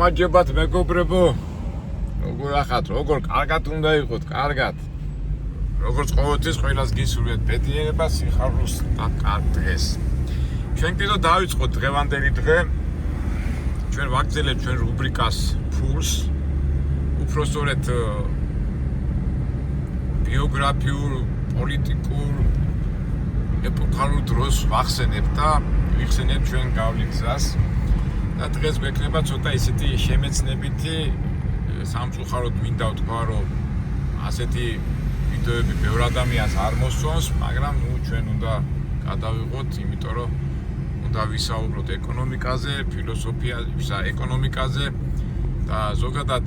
გამარჯობათ მეგობრებო. როგორ ახათ, როგორ კარგად უნდა იყოთ, კარგად. როგორც ყოველთვის ყველას გისურვებთ ბედნიერება, სიხარულს და კარგ დღეს. ჩვენ კიდევ დავიწყოთ დღევანდელი დღე. ჩვენ ვაგრძელებთ ჩვენ რუბრიკას ფულს. უпростоრეთ ბიოგრაფიულ, პოლიტიკურ, ეპოქალურ დროს ვახსენებთ და ვიხსენებთ ჩვენ გავლით-გზას. და დღეს გვექნება ცოტა ისეთი შემეცნებითი სამწუხაროდ მინდა ვთქვა, რომ ასეთი ვიდეოები ბევრ ადამიანს არ მოსწონს, მაგრამ ჩვენ უნდა გადავიღოთ, იმიტომ რომ უნდა ვისაუბროთ ეკონომიკაზე, ფილოსოფიაზე, ეკონომიკაზე და ზოგადად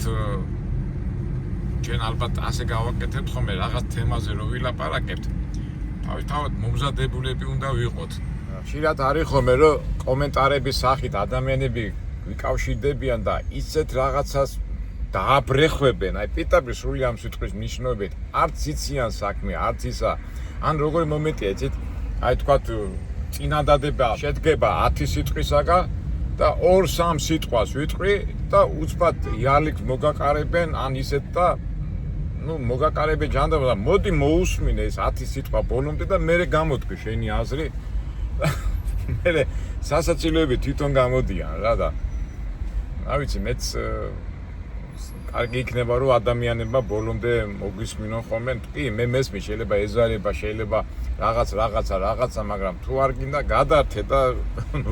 ჩვენ ალბათ ასე გავაკეთებთ ხოლმე რაღაც თემაზე რომ ვილაპარაკებთ, თავისთავად მომზადებულები უნდა ვიყოთ. ხშირად არის ხოლმე რომ კომენტარების სახით ადამიანები ვიკავშირდებიან და ისეთ რაღაცას დააბრეხვებენ, აი პირდაპირ სრული ამ სიტყვის მნიშვნელობით, არც იციან საქმე, არც ისა. ან როგორი მომენტია, იცით? აი თქვათ წინადადება შედგება 10 სიტყვისაგან და 2-3 სიტყვას ვიტყვი და უცბად იარლიქს მოგაკარებენ, ან ისეთ და მოგაკარებენ ჯანდაბა და მოდი მოусმინე ეს 10 სიტყვა ბოლომდე და მე გამოდგე შენი აზრი. მე სასაცილოები თვითონ გამოდიან რა და რა ვიცი მეც კარგი იქნება რომ ადამიანებმა ბოლომდე მოგვისმინონ ხოლმე კი მე მესმი შეიძლება ეზარება შეიძლება რაღაცა მაგრამ თუ არ გინდა გადართე და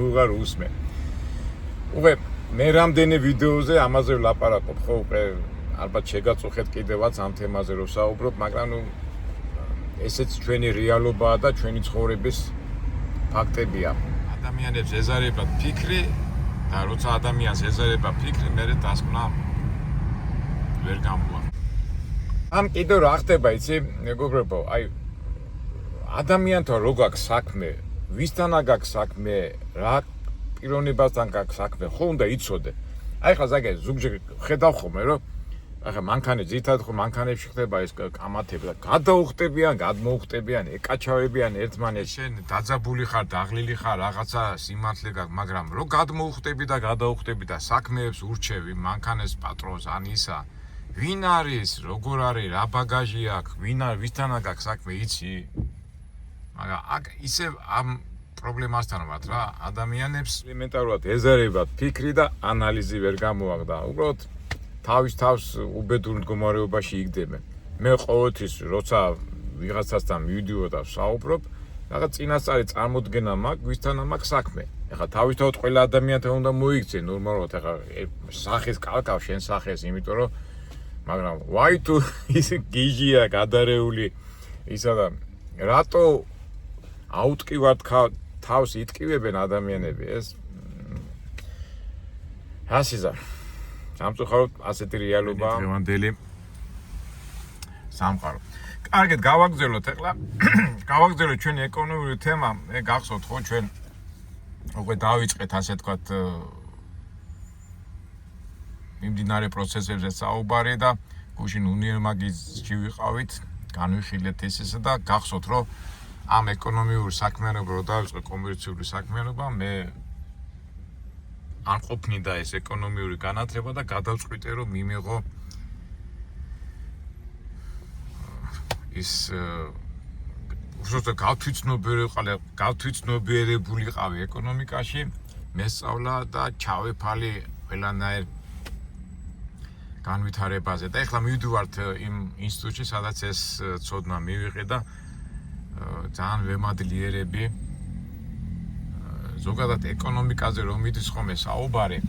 უღარ უსმე უკვე მე რამდენი ვიდეოზე ამაზე ვლაპარაკობ ხო უკვე ალბათ შეგაწუხეთ კიდევაც ამ თემაზე რომ საუბრობ მაგრამ ესეც ჩვენი რეალობაა და ჩვენი ცხოვრების ფაქტებია. ადამიანებს ეზარება ფიქრი და როცა ადამიანს ეზარება ფიქრი, მე დასკვნა ვერ გამოვა. ამ კიდევ რა ხდება, იცი, მეგობრებო, აი ადამიანთან რო გაქვს საქმე, ვისთან გაქვს საქმე, რა პიროვნებასთან გაქვს საქმე, ხო უნდა იცოდე. აი ხა ზოგადად ზოგჯერ ხედავ ხოლმე რომ ახლა მანქანე ძირითადად ხო მანქანებში ხდება ეს კამათები და გადაუხტებიან, გადმოუხტებიან, ეკაჩავებიან ერთმანეთს. შენ დაძაბული ხარ, დაღლილი ხარ, რაღაცა სიმართლე გაქვს, მაგრამ რო გადმოუხტები და გადაუხტები და საქმეებს ურჩევი, მანქანეს პატრონს ან ისა, ვინ არის, როგორ არის, რა ბაგაჟი აქვს, ვისთან გაქვს საქმე, იცი? მაგრამ აქ ისევ ამ პრობლემასთან ვართ რა, ადამიანებს ელემენტარულად ეზარებათ ფიქრი და ანალიზი ვერ გამოაქვს და უბრალოდ თავის უბედურ მდგომარეობაში იგდებენ. მე ყოველთვის როცა ვიღაცასთან მივიდიო და ვსაუბრობ, რაღაც წინასწარი წარმოდგენა მაქვს, ვისთან მაქვს საქმე. ეხლა თავისთავად ყველა ადამიანთან უნდა მოიქცე ნორმალურად, ეხლა სახეს კალკავ შენ სახეს, იმიტომ რომ მაგრამ ვაი თუ ის გიჟია გადარეული ისა და რატო აუტკივართ თავს იტკივებენ ადამიანები ეს ასიზა სამწუხაროდ ასეთი რეალობაა დღევანდელი სამყარო. კარგად გავაგრძელოთ ეხლა. გავაგრძელოთ ჩვენი ეკონომიკური თემა. მე გახსოვთ ხო ჩვენ უკვე დავიწყეთ ასე თქვათ მიმდინარე პროცესებზე საუბარი და გუშინ უნიარმაგისში ვიყავით, განვიხილეთ ისე და გახსოვთ რომ ამ ეკონომიური საქმიანობა რო დავიწყე კომერციული საქმიანობა მე არ ყოფნიდა ეს ეკონომიური განათლება და გადავწყვიტე რომ მიმეღო ის უბრალოდ გავთვითცნობიერებულიყავი ეკონომიკაში, მესწავლა და ჩავეფალი ყველანაირ განვითარებაზე და ეხლა მივდივართ იმ ინსტიტუტში, სადაც ეს ცოდნა მივიღე და ძალიან ვემადლიერები ზოგადად ეკონომიკაზე რომ მიდის ხოლმე საუბარი,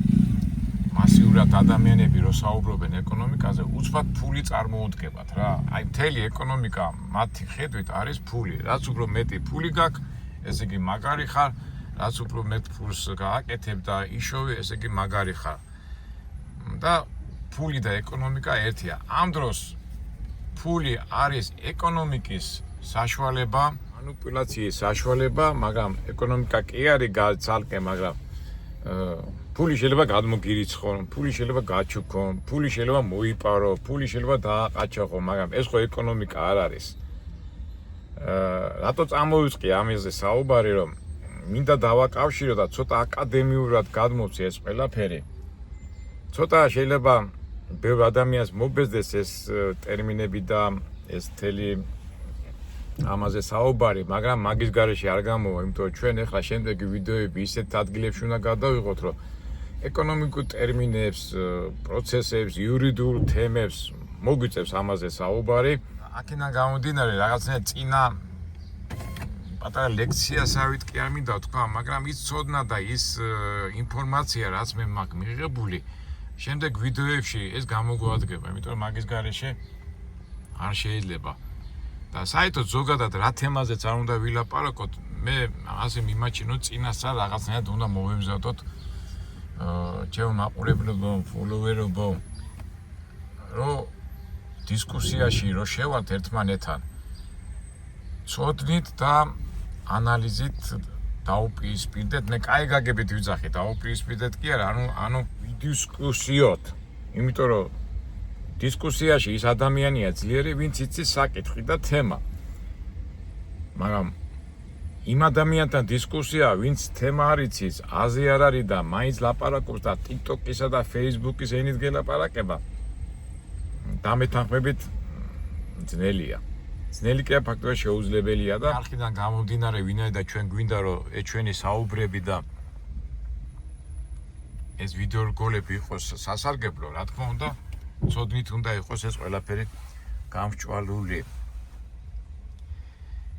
მასიურად ადამიანები რომ საუბრობენ ეკონომიკაზე, უცბად ფული წარმოუდგებათ რა. აი მთელი ეკონომიკა მათი ხედვით არის ფული. რაც უფრო მეტი ფული გაქვს, ესე იგი მაგარი ხარ, რაც უფრო მეტ ფულს გააკეთებ და იშოვე, ესე იგი მაგარი ხარ. და ფული და ეკონომიკა ერთია. ამ დროს ფული არის ეკონომიკის საშუალება, მანიპულაციის საშუალება, მაგრამ ეკონომიკა კი არის ცალკე, მაგრამ ფული შეიძლება გადმოგირიცხონ, ფული შეიძლება გაჩუქონ, ფული შეიძლება მოიპარო, ფული შეიძლება დააყაჩაღო, მაგრამ ეს ხო ეკონომიკა არ არის. რატო წამოვიწყე ამაზე საუბარი, რომ მინდა დავაკავშირო და ცოტა აკადემიურად გადმოვცე ეს ყველაფერი. ცოტა შეიძლება ბევრ ადამიანს მობეზდეს ეს ტერმინები და ეს თელი ამაზე საუბარი, მაგრამ მაგის გარეშე არ გამოვა, იმიტომ რომ ჩვენ ახლა შემდეგი ვიდეოები ისეთ ადგილებში უნდა გადავიღოთ, რომ ეკონომიკურ ტერმინებს, პროცესებს, იურიდიულ თემებს მოგვიწევს ამაზე საუბარი. აქედან გამომდინარე რაღაცნაირად წინა პატარა ლექციასავით კი არ მინდა თქვა, მაგრამ ის ცოდნა და ის ინფორმაცია, რაც მე მაქვს მიღებული, შემდეგ ვიდეოებში ეს გამოგვადგება, იმიტომ რომ მაგის გარეშე არ შეიძლება. და საერთოდ ზოგადად რა თემაზეც არ უნდა ვილაპარაკოთ, მე ასე მიმაჩნიო წინასწარ რაღაცნაირად უნდა მოვემზადოთ ჩემო მაყურებლებო, ფოლოვერებო, რომ დისკუსიაში რომ შევართ ერთმანეთთან, ცოდნით და ანალიზით დაუპირისპირდეთ, მე კაი გაგებით ვიძახი, დაუპირისპირდეთ კი არა, ანუ ვიდისკუსიოთ, იმიტომ რომ დისკუსიაში ის ადამიანია ძლიერი, ვინც იცის საკითხი და თემა. მაგრამ იმ ადამიანთან დისკუსია, ვინც თემა არ იცის, აზრი არ არის და მაინც ლაპარაკობს და TikTok-ისა და Facebook-ის ენით გელაპარაკება, დამეთანხმებით ძნელია. ძნელი კი ფაქტობრივად შეუძლებელია და არხიდან გამომდინარე, ვინაიდან და ჩვენ გვინდა რომ ჩვენი საუბრები და ეს ვიდეო რგოლები იყოს სასარგებლო, რა თქმა უნდა, ცოდნით უნდა იყოს ეს ყველაფერი გამსჭვალული.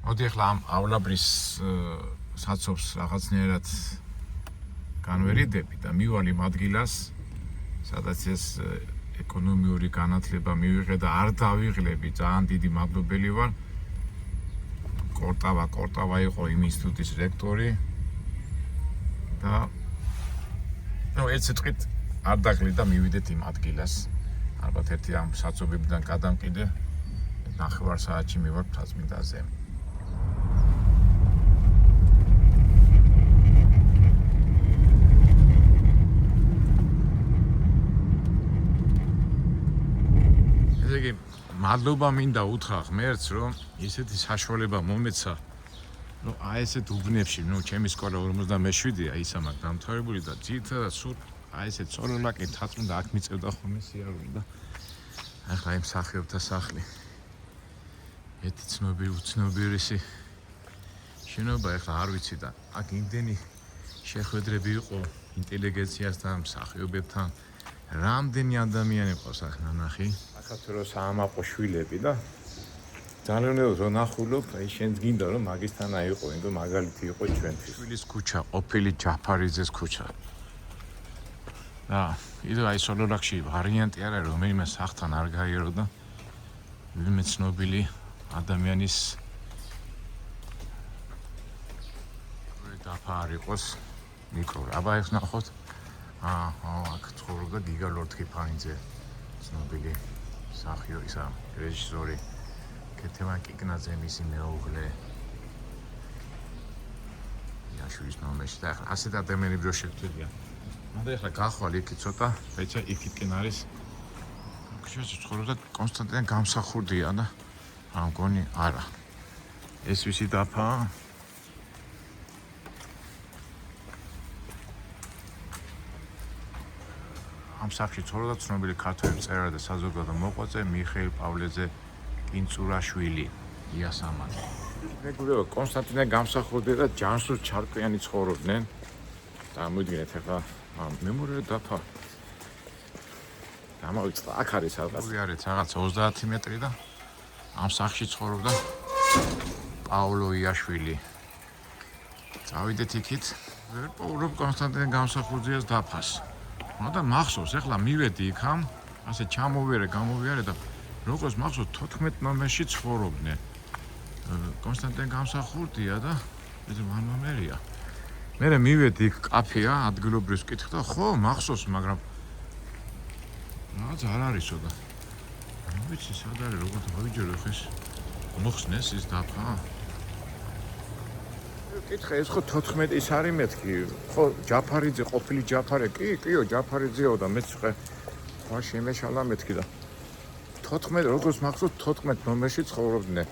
მოდი ახლა ამ ავლაბრის საცობს რაღაცნაირად განვერიდები და მივალ იმ ადგილას, სადაც ეს ეკონომიური განათლება მივიღე და არ დავიღლები, ძალიან დიდი მადლობელი ვარ. კორტავა იყო იმ ინსტიტუტის რექტორი და ერთ სიტყვით არ დაგლიდა მივიდეთ იმ ადგილას. ალბათ ერთი ამ საცობებიდან გადამყიდე 9 საათში მივარ მთაწმინდაზე. ესე იგი, მადლობა მინდა უთხრა ღმერთს, რომ ისეთი საშუალება მომეცა, რომ აი ესეთ უბნებში, ჩემი სკოლა 57-ია, ისა მაქვს დამთავრებული და ძირითადად სულ აი ესეთ ცოლოლაკი თაწმინდა აქ მიწევდა ხოლმე სიარული და ახლა იმ მსახიობთა სახლი. ერთი ცნობილი უცნობიერესი შენობა, ახლა არ ვიცი და აქ იმდენი შეხვედრები იყო ინტელიგენციასთან, მსახიობებთან, რამდენი ადამიანი ყავს აქ ნანახი. ახაც რო საამაყო შვილები და ძალიან რო ნახულობ, აი შენს გინდა რომ მაგისთან აიყო, იმიტომ მაგალითი იყო ჩვენთვის. შვილის ქუჩა, ყოფილი ჯაფარიძეს ქუჩა. და კიდევ აი სოლოლაკში ვარიანტი არა, რომელიმე სახთან არ გაიარო და ვინმე ცნობილი ადამიანის დაფა არ იყოს მიკრორაბა ეს ნახოთ. აქ ცხოვრობდა გიგა ლორთქიფანიძე, ცნობილი მსახიობი, რეჟისორი, კეთევან კიკნაძე, მისი მეუღლე. იაშვილის ნომერში და ახლა ასეთ ადამიანები რო შევხვდები. მანდა ახლა გახვალ იქით ცოტა, ბეჭა იქითკენ არის. ქუჩაში ცხოვრობდა კონსტანტინე გამსახურდია და მგონი არა. ეს ვისი დაფაა? ამ სახლში ცხოვრობდა ცნობილი ქართველი მწერალი და საზოგადო მოღვაწე მიხეილ პავლეძე კინწურაშვილი, იასამანი. მეგობრებო, კონსტანტინე გამსახურდია და ჯანსუր ჩარკვიანი ცხოვრობდნენ. დამოიდგინეთ ახლა მემორიალე დაფა. დამოვიწყდა, აქ არის რაღაც. ვიარეთ რაღაც 30 მეტრი და ამ სახლში ცხოვრობდა პაოლო იაშვილი. წავიდეთ იქით. ვერ პოულობ კონსტანტინე გამსახურდიას დაფას. და მახსოვს, ახლა მივედი იქამ, ასე გამოვიარე და როგორც მახსოვს 14 ნომერში ცხოვრობდნენ. კონსტანტინე გამსახურდია და ეს ნომერია. მე მივედი იქ კაფეა, ადგილობრივს ვკითხე და ხო, მახსოვს, მაგრამ რაღაც არ არისო და არ ვიცი სად არის, როგორ დავიჯერო ხეს. მოხსნეს ის დაფა. კითხე, ეს ხო 14 ის არის მეთქი, ხო ჯაფარიძე ყოფილი ჯაფარე, კიო ჯაფარიძეო და მეც ხე ხა შემეშალა მეთქი და 14 როგორც მახსოვს 14 ნომერში ცხოვრობდნენ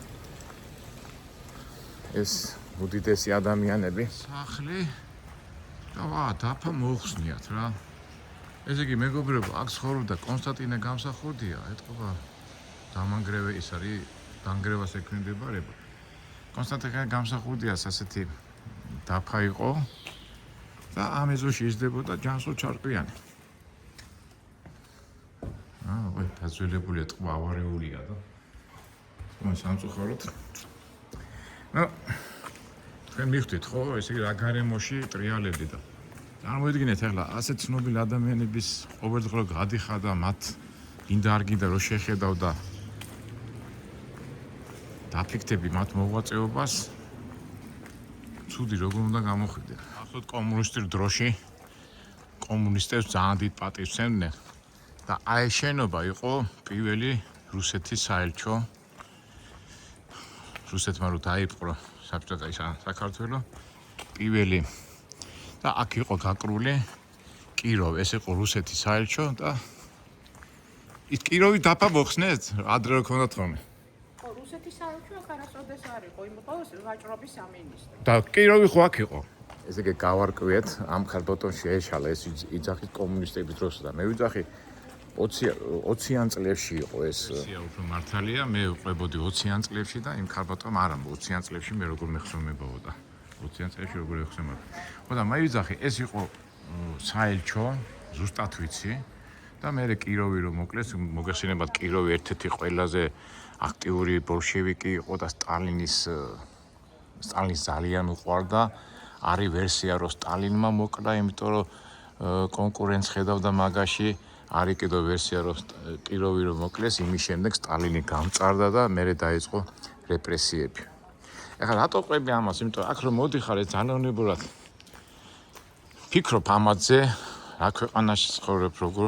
ეს უდიდესი ადამიანები. სახლი და დაფა მოხსნიათ რა. ესე იგი მეგობრებო, აქ ცხოვრობდა კონსტანტინე გამსახურდია, ეთყობა დამანგრევე ის არის, დანგრევას ექვემდებარება. კონსტანტინე გამსახურდიას ასეთი დაფა იყო და ამ ეზოში იზრდებოდა ჯანსუღ ჩარკვიანი. დაძველებული ეთყობა ავარეულია და სამწუხაროდ. თქვენ მიხვდით ხო, ესე იგი რა გარემოში ტრიალებდი და წარმოიდგინეთ ახლა ასეთ ცნობილ ადამიანების ყოველდღიურ გადიხადა მათ გინდა არ გინდა რომ შეხედავ და დაფიქრდები მათ მოღვაწეობას ცუდი როგორ უნდა გამოხიდე. ახლა კომუნისტურ დროში კომუნისტებს ძალიან დიდ პატივს სცემდნენ და აი შენობა იყო პირველი რუსეთის საელჩო რუსეთმა რო დაიპყრო საბჭოთა საქართველო პირველი და აქ იყო გაკრული კიროვი, ეს იყო რუსეთის საელჩო და ის კიროვი დაფა მოხსნეს, ადრე რო ქონდათ ხოლმე. რუსეთის საელჩო აქ არასოდეს არ იყო, იმიტომ რომ ვაჭრობის სამინისტრო. და კიროვი ხო აქ იყო. ესე იგი გავარკვიეთ, ამ ქალბატონს შეეშალა ეს იძახის კომუნისტების დროს და მე ვიძახი 20-იან წლებში იყო ეს. უფრო მართალია, მე ვყვებოდი 20-იან წლებში და იმ ქალბატონმა არა 20-იან წლებში მე როგორ მეხსოვნებაოდა. 20-იან წლებში როგორ ეხსენებოდა. ხო და მე ვიძახი, ეს იყო საელჩო, ზუსტად ვიცი და მე კიროვი რომ მოკლეს, მოგეხსენებათ კიროვი ერთ-ერთი ყველაზე აქტიური ბოლშევიკი იყო და სტალინის ძალიან უყვარდა. არის ვერსია რომ სტალინმა მოკლა, იმიტომ რომ კონკურენცია ხედავდა მაგაში. არის კიდევ ვერსია რომ კიროვი რომ მოკლეს, იმის შემდეგ სტალინი გამწარდა და მერე დაიწყო რეპრესიები. ეხლა რატო ყვები ამას? იმიტომ აქ რომ მოდიხარ ეს ძალაუნებურად ფიქრობ ამაზე, რა ქვეყანაში ცხოვრებ, როგორ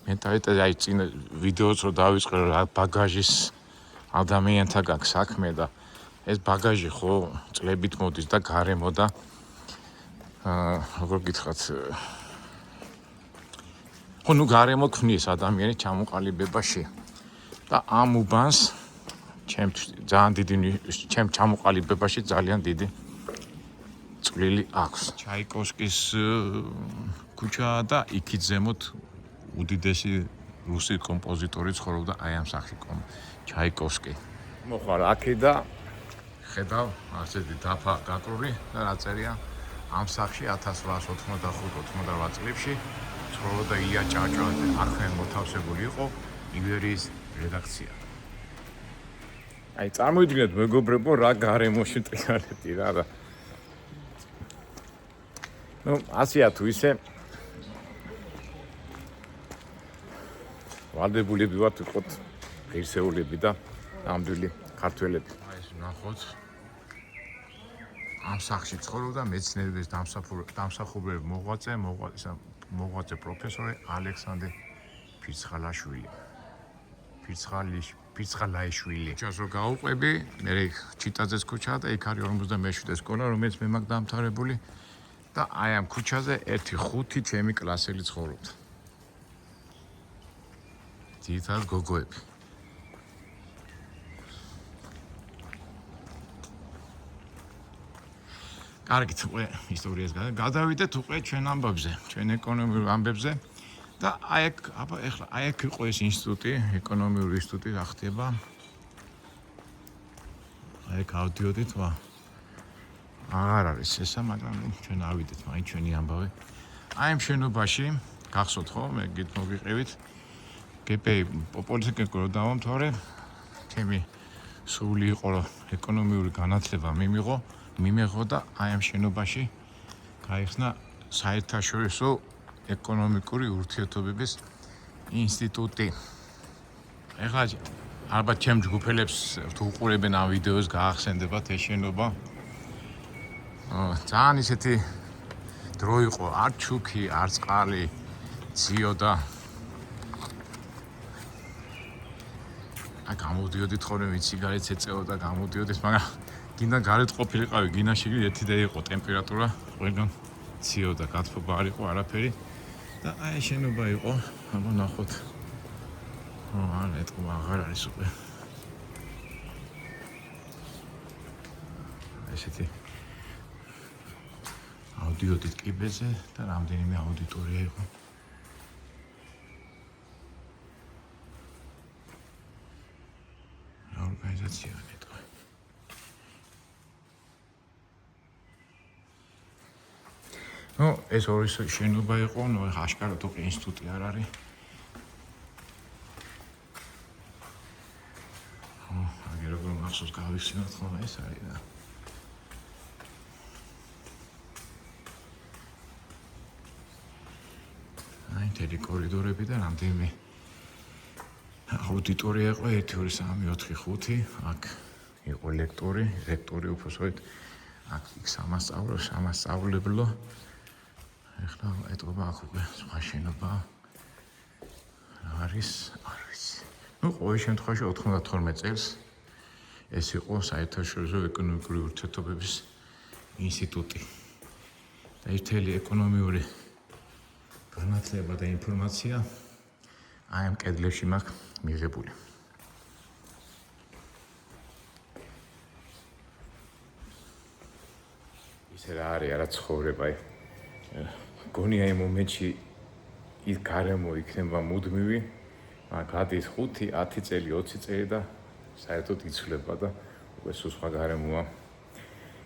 მენტალიტეტი, აი წინ ვიდეოც რო დავიწყე რა ბაგაჟის ადამიანთა გაქვს საქმე და ეს ბაგაჟი ხო წლებით მოდის და გარემო და როგორ გითხრათ ხო ნუ გარემო ქმნის ადამიანი ჩამოყალიბებაში და ამ უბანს ძალიან დიდი ჩემ ჩამოყალიბებაში ძალიან დიდი წვლილი აქვს. ჩაიკოვსკის ქუჩა და იქით ზემოთ უდიდესი რუსი კომპოზიტორი ცხოვრობდა აი ამ სახში ჩაიკოვსკი. მოხარ აქე და ხედავ ასეთი დაფა გაკრული და რა წერია ამ სახში 1885-88 წლებში ცხოვრობდა ილია ჭავჭავაძე. აქვენ მოთავსებული იყო ივერიის რედაქცია. აი წარმოიდგინეთ მეგობრებო რა გარემოში ტრიალებდი რა და ნუ ასია თუ ისე ვალდებულები ვართ ვიყოთ ღირსეულები და ნამდვილი ქართველები. აი ეს ნახოთ ამ სახში ცხოვრობდა მეცნიერების დამსახურებელი მოღვაწე პროფესორი ალექსანდრე ფირცხალაიშვილი. ჩას რო გაუყვები, მე ჩიტაძეს ქუჩა და იქ არის 57 სკოლა, რომელიც მე მაქვს დამთავრებული და აი ამ ქუჩაზე 1-5 ჩემი კლასელი ცხოვრობდა. ძირითადად გოგოები. კარგით, უკვე ისტორიას გადავიდეთ უკვე ჩვენ ამბებზე, ჩვენ ეკონომიურ ამბებზე და აი აქ იყო ეს ინსტიტუტი, ეკონომიური ინსტიტუტი რა ხდება. აი აქ ავდიოდით, აღარ არის ესა, მაგრამ ჩვენ ავიდეთ, მაინც ჩვენი ამბავი. აი ამ შენობაში გახსოვთ ხო, მე მოგიყევით გპ პოლიტიკურ რო დავამთავრე, ჩემი სული იყო რომ ეკონომიური განათლება მიმეღო და აი ამ შენობაში გაიხსნა საერთაშორისო ეკონომიკური ურთიერთობების ინსტიტუტი. ეხლა ალბათ ჩემ ჯგუფელებს თუ უყურებენ ამ ვიდეოს გაახსენდებათ ეს შენობა. ძალიან ისეთი დრო იყო, არ ჩუქი, არ წყალი, ძიო და გამოდიოდით ხოლმე ვინც სიგარეტს ეწეოდა, გამოდიოდით, მაგრამ გინდა გარეთ ყოფილიყავი, გინდა შიგნით ერთი და იყო ტემპერატურა, ყველგან ციოდა, გათბობა არ იყო არაფერი და აი შენობა იყო, აბა ნახოთ. არა, ეთქვა აღარ არის უკვე. ესეთი აუდიოდით კიბეზე და რამდენიმე აუდიტორია იყო. ინფორმაცია ნეტო. ეს ორი შენობა იყო, ეხლა აშკარად უკვე ინსტიტუტი არ არის. აგერ როგორ მახსოვს გავიხსენოთ ხოლმე ეს არის და მთელი კორიდორები და რამდენიმე აუდიტორია იყო 1 2 3 4 5 აქ იყო ლექტორი უბრალოდ აქ სამასწავლებლო ეხლა ეტყობა აქ უკვე სხვა შენობა არის ყოველ შემთხვევაში 92 წელს ეს იყო საერთაშორისო ეკონომიკური ურთიერთობების ინსტიტუტი და ერთელი ეკონომიური განათლება და ინფორმაცია აი ამ კედლებში მაქვს მიღებული. ისე რა არის არა ცხოვრება გონია იმ მომენტში ის გარემო იქნება მუდმივი გადის 5-10 წელი 20 წელი და საერთოდ იცვლება და უკვე სხვა გარემოა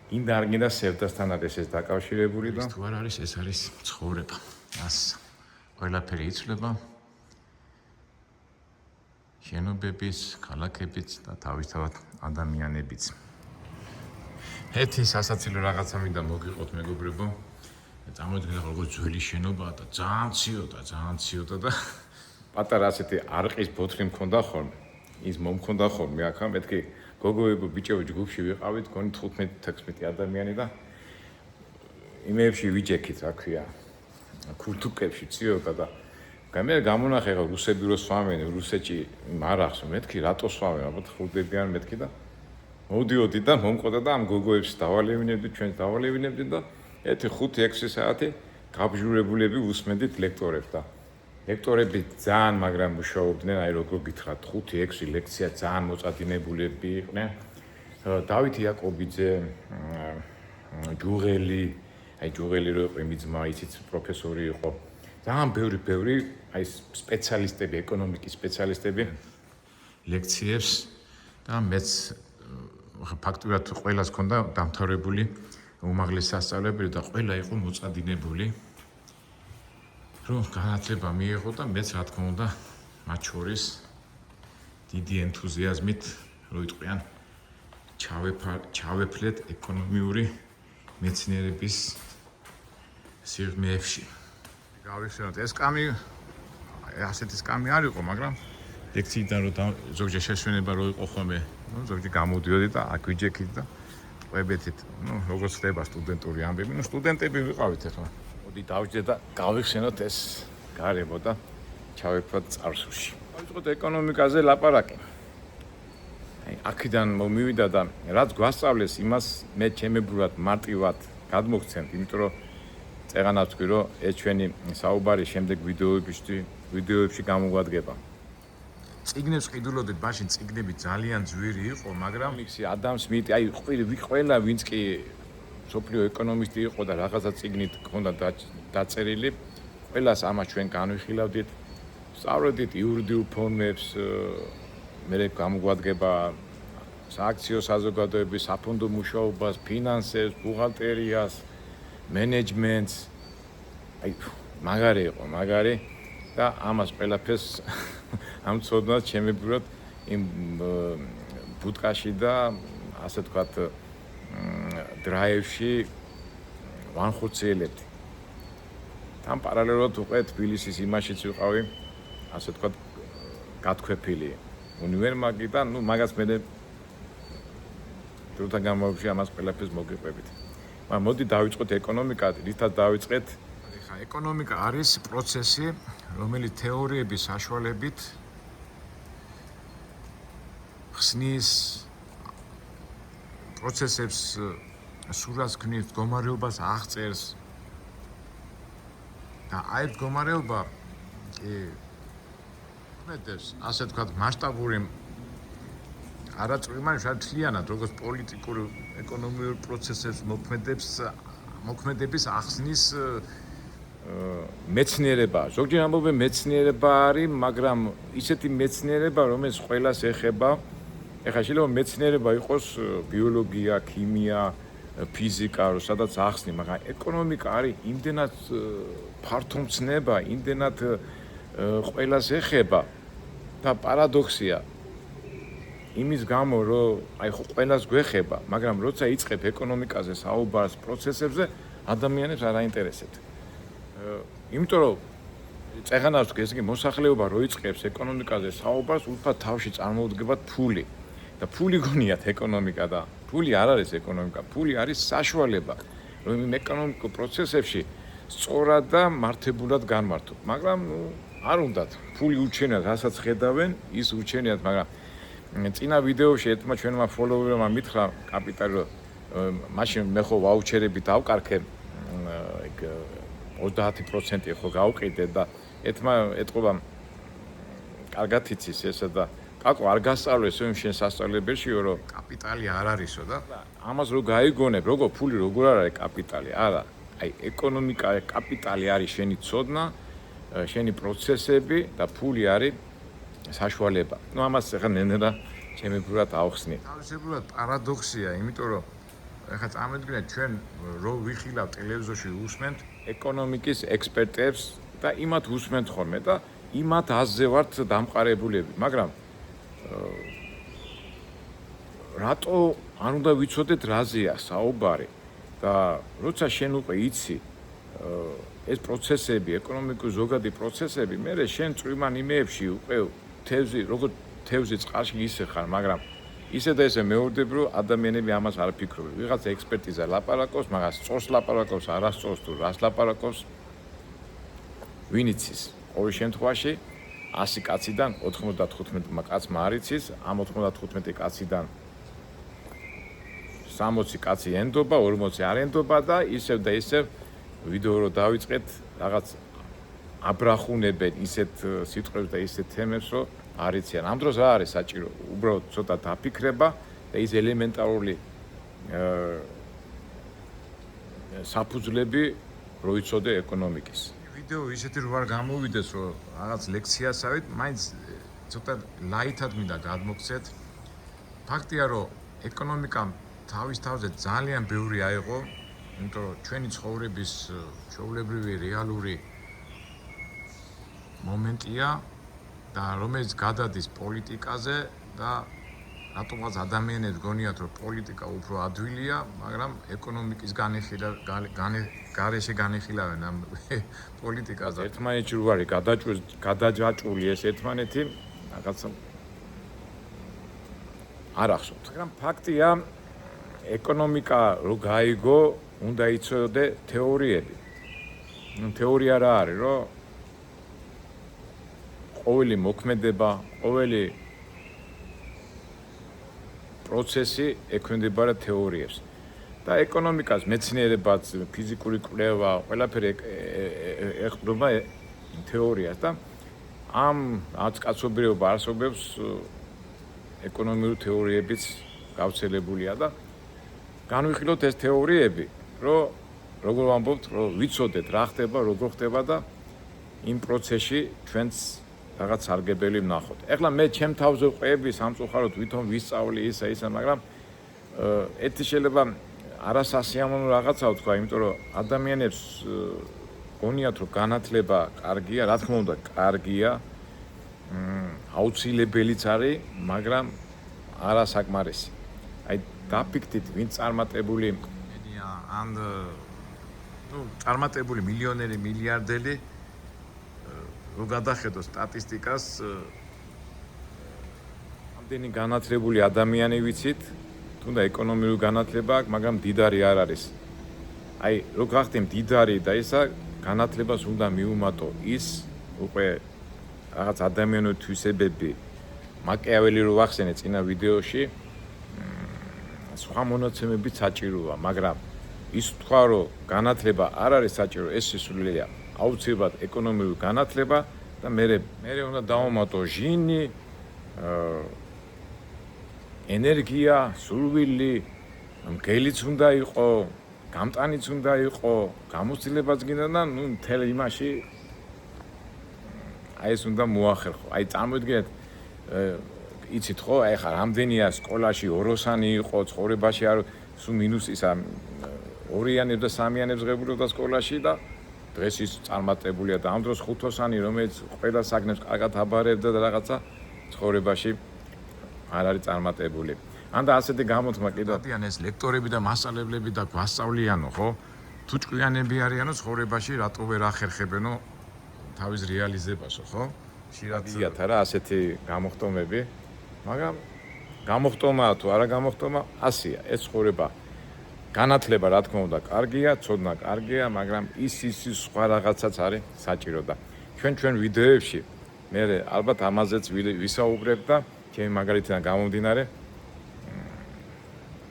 გინდა არ გინდა სევდასთანაც ეს დაკავშირებული და თუ არ არის ეს არის ცხოვრება ას ყველაფერი იცვლება შენობების, ქალაქებიც და თავისთავად ადამიანებიც. ერთი სასაცილო რაღაცა მინდა მოგიყოთ მეგობრებო. წარმოიდგინეთ როგორ ძველი შენობაა და ძალიან ციოდა და პატარა ასეთი არყის ბოთლი მქონდა ხოლმე. ის მომქონდა ხოლმე აქა მეთქი გოგოებო ბიჭებო ჯგუფში ვიყავით, გონი 15-16 ადამიანი და იმეებში ვიჯექით, რა ქვია. ქურთუკებში ციოდა და მე გამონახე ხო რუსები რო სვამენ რუსეთში მარახს მეთქი რატო სვამენ ალბათ ხურდებიან მეთქი და მოდიოდი და მომყოდა და ამ გოგოებს დავალევინებდი ჩვენს დავალევინებდი და 1-5-6 საათი გაბჟურებულები უსმენდით ლექტორებს და ლექტორები ძალიან მაგრამ მუშაობდნენ აი როგორ გითხრათ 5-6 ლექცია ძალიან მოწადინებულები იყვნენ დავით იაკობიძე ჯუღელი რო იყო იმის ძმა ისიც პროფესორი იყო ძალიან ბევრი აი სპეციალისტები ეკონომიკის სპეციალისტები ლექციებს და მეც ფაქტურად ყველას ჰქონდა დამთავრებული უმაღლესი სასწავლებელი და ყველა იყო მოწადინებული რომ განათლება მიიღო და მეც რა თქმა უნდა მათ შორის დიდი ენთუზიაზმით რო იტყვიან ჩავეფლეთ ეკონომიური მეცნიერების სიღრმეებში გავიხსენოთ ეს კამი ასეთი კამი არ იყო მაგრამ ლექციიდან რომ ზოგჯერ შეშვენება რო იყო ხოლმე ზოგჯერ გამოდიოდი და აქ ვიჯექით და ყვებეთით როგორც ხდება სტუდენტური ამბები სტუდენტები ვიყავით ახლა მოდი დავჯდეთ და გავიხსენოთ ეს გარემო და ჩავეფლოთ წარსულში დავიწყოთ ეკონომიკაზე ლაპარაკი აი აქედან მომივიდა და რაც გვასწავლეს იმას მე ჩემებურად მარტივად გადმოგცემთ იმიტომ რომ წეღანაც ვთქვი რომ ეს ჩვენი საუბარი შემდეგ ვიდეოებში გამოგვადგება. წიგნებს ყიდულობდით, მაშინ წიგნები ძალიან ძვირი იყო, მაგრამ იქსი ადამ სმიტი, აი ყველა ვინც კი სოფლიო ეკონომისტი იყო და რაღაცა წიგნით ჰქონდა დაწერილი, ყველას ამას ჩვენ განვიხილავდით, სწავლედით იურიდიულ ფორმებს, მერე გამოგვადგება სააქციო საზოგადოების, საფონდო მუშაობას, ფინანსებს, ბუღალტერიას მენეჯმენტს აი მაგარი და ამას ყველაფერს ამ ცოდნას ჩემებურად იმ ბუტკაში და ასე ვთქვათ დრაივში ვანხორციელებდი. თან პარალელურად უკვე თბილისის იმაშიც ვიყავი, ასე ვთქვათ გათქვეფილი უნივერმაგი და მაგას მე დროთა განმავლობაში ამას ყველაფერს მოგიყვებით. მოდი დავიწყოთ ეკონომიკა, რითაც დავიწყეთ. ხა ეკონომიკა არის პროცესი, რომელიც თეორიების საშუალებით ხსნის პროცესებს სურათს ქმნის, მდგომარეობას აღწერს. და აი მდგომარეობა მეტებს, ასე ვთქვათ, მასშტაბური არაწყვეტ მთლიანად როგორც პოლიტიკურ ეკონომიურ პროცესებს მოქმედების ახსნის მეცნიერება. ზოგჯერ ამბობენ მეცნიერება არის, მაგრამ ისეთი მეცნიერება, რომელიც ყველას ეხება ეხლა შეიძლება მეცნიერება იყოს ბიოლოგია, ქიმია, ფიზიკა, სადაც ახსნი, მაგრამ ეკონომიკა არის იმდენად ფართომცნება, იმდენად ყველას ეხება და პარადოქსია იმის გამო, რომ აი ხო ყველას გვეხება, მაგრამ როცა იწყებ ეკონომიკაზე საუბარს, პროცესებზე, ადამიანებს არ აინტერესებს. იმიტომ რომ წეღანას ეს კი მოსახლეობა რო იწყებს ეკონომიკაზე საუბარს, უბრალოდ თავში წარმოუდგება ფული. და ფული გონიათ ეკონომიკა და ფული არ არის ეკონომიკა, ფული არის საშუალება, რომ იმ ეკონომიკურ პროცესებში სწორად და მართებულად განმართო. მაგრამ არ უნდათ ფული უჩენიათ, რასაც ხედავენ, ის უჩენიათ, მაგრამ წინა ვიდეოში ერთმა ჩვენმა ფოლოვერმა მითხრა კაპიტალი, რომ მაშინ მე ხო ვაუჩერები დავკარგე 30% ხო გავყიდე და ერთმა ეთყობა კარგად იცის ესა და კაკო არ გასწავლეს იმ შენ სასწავლებელშიო რომ კაპიტალი არ არისო და ამას რო გაიგონებ როგორ ფული როგორ არის კაპიტალი არა აი ეკონომიკა კაპიტალი არის შენი ცოდნა შენი პროცესები და ფული არის საშუალება ნუ ამას ახლა ნენერა ჩემებურად ავხსნი თავისებურად პარადოქსია იმიტომ რომ ახლა წამოდგინეთ ჩვენ რო ვიხილავ ტელევიზორში უსმენთ ეკონომიკის ექსპერტებს და იმათ უსმენთ ხოლმე და იმათ აზზე ვართ დამყარებულები მაგრამ რატო არ უნდა ვიცოდეთ რაზეა საუბარი და როცა შენ უკვე იცი ეს პროცესები ეკონომიკური ზოგადი პროცესები მე შენ წვიმან იმეებში უკვე თევზი როგორ თევზი წყალში ისე ხარ მაგრამ ისე და ესე მეურდები რომ ადამიანები ამას არ ფიქრობენ ვიღაცა ექსპერტიზა ლაპარაკობს მაგას სწორს ლაპარაკობს არასწორს თუ რას ლაპარაკობს ვინ იცის ყოველ შემთხვევაში 100 კაციდან 95 კაცმა არ იცის ამ 95 კაციდან 60 კაცი ენდობა 40 არ ენდობა და ისევ და ისევ ვიდეო რო დავიწყეთ რაღაც აბრახუნებენ ისეთ სიტყვებს და ისეთ თემებს რომ არ იციან ამ დროს რა არის საჭირო უბრალოდ ცოტა დაფიქრება და ის ელემენტარული საფუძვლები რო იცოდე ეკონომიკის ვიდეო ისეთი რო არ გამოვიდეს რომ რაღაც ლექციასავით მაინც ცოტა ლაითად მინდა გადმოგცეთ ფაქტია რომ ეკონომიკამ თავის თავზე ძალიან ბევრი აიღო იმიტომ რომ ჩვენი ცხოვრების ჩვეულებრივი რეალური მომენტია და რომელიც გადადის პოლიტიკაზე და რატომაც ადამიანებს გონიათ რომ პოლიტიკა უფრო ადვილია, მაგრამ ეკონომიკის გარეშე განიხილავენ ამ პოლიტიკაზე. ერთმანეთში რო არის გადაჯაჭვული ეს ერთმანეთი რაღაცა არ ახსოვთ. მაგრამ ფაქტია ეკონომიკა რო გაიგო, უნდა იცოდე თეორიები. ნუ თეორია რა არის, რომ ყოველი მოქმედება, ყოველი პროცესი ექვემდებარა თეორიებს. და ეკონომიკას მეცნიერებაც, ფიზიკური კვლევა, ყველაფერი ეხება თეორიას და ამ აცკაცობრიობა არსებობს ეკონომიური თეორიებიც გავრცელებულია და განვიხილოთ ეს თეორიები, რომ როგორ ვამბობთ, რომ ვიცოდეთ რა ხდება, როგორ ხდება და იმ პროცესში ჩვენც რაღაც სარგებელი ვნახოთ. ეხლა მე ჩემ თავზე ვყვები სამწუხაროდ ვითომ ვისწავლი ისა, მაგრამ ერთი შეიძლება არასასიამოვნო რაღაცა ვთქვა, იმიტომ რომ ადამიანებს გონიათ რომ განათლება კარგია, რა თქმა უნდა, კარგია, აუცილებელიც არის, მაგრამ არასაკმარისი. აი დაფიქრდით, ვინ წარმატებული ან წარმატებული მილიონერი, მილიარდელი რო გადახედო სტატისტიკას ამდენი განათლებული ადამიანი ვიცით, თუნდა ეკონომიური განათლება აქვს, მაგრამ მდიდარი არ არის. აი, რო გახდე მდიდარი და ისა განათლებას უნდა მიუმატო ის უკვე რაღაც ადამიანური თვისებები მაკიაველი რო ვახსენე წინა ვიდეოში სხვა მონაცემებიც საჭიროა, მაგრამ ის თქვა რომ განათლება არ არის საჭირო, ეს სისულელეა. აუცილებლად ეკონომიური განათლება და მე უნდა დავუმატო ჟინი, ენერგია, სურვილი, მგელიც უნდა იყო, გამტანიც უნდა იყო, გამოცდილებაც გინდა და ნუ მთელ იმაში აი ეს უნდა მოახერხო. აი წარმოიდგინეთ იცით ხო, აი ხა რამდენია სკოლაში ოროსანი იყო, ცხოვრებაში არ სულ მინუს ისა ორიანებს და სამიანებს ღებულობდა სკოლაში და დღეს ის წარმატებულია და ამ დროს ხუთოსანი, რომელიც ყველა საგნებს კარგად აბარებდა და რაღაცა ცხოვრებაში არ არის წარმატებული. ან და ასეთი გამოთქმა კიდევ დადიან ეს ლექტორები და მასწავლებლები და გვასწავლიანო, ხო? თუ ჭკვიანები არიანო ცხოვრებაში, რატო ვერ ახერხებენო თავის რეალიზებასო, ხო? ხშირად არა ასეთი გამოხტომები, მაგრამ გამოხტომაა თუ არა გამოხტომა, ასია, ეს ცხოვრება. განათლება რა თქმა უნდა კარგია, ცოდნა კარგია, მაგრამ ის სხვა რაღაცაც არის საჭირო და ჩვენ ვიდეოებში მე ალბათ ამაზეც ვისაუბრებ და ჩემი მაგალითიდან გამომდინარე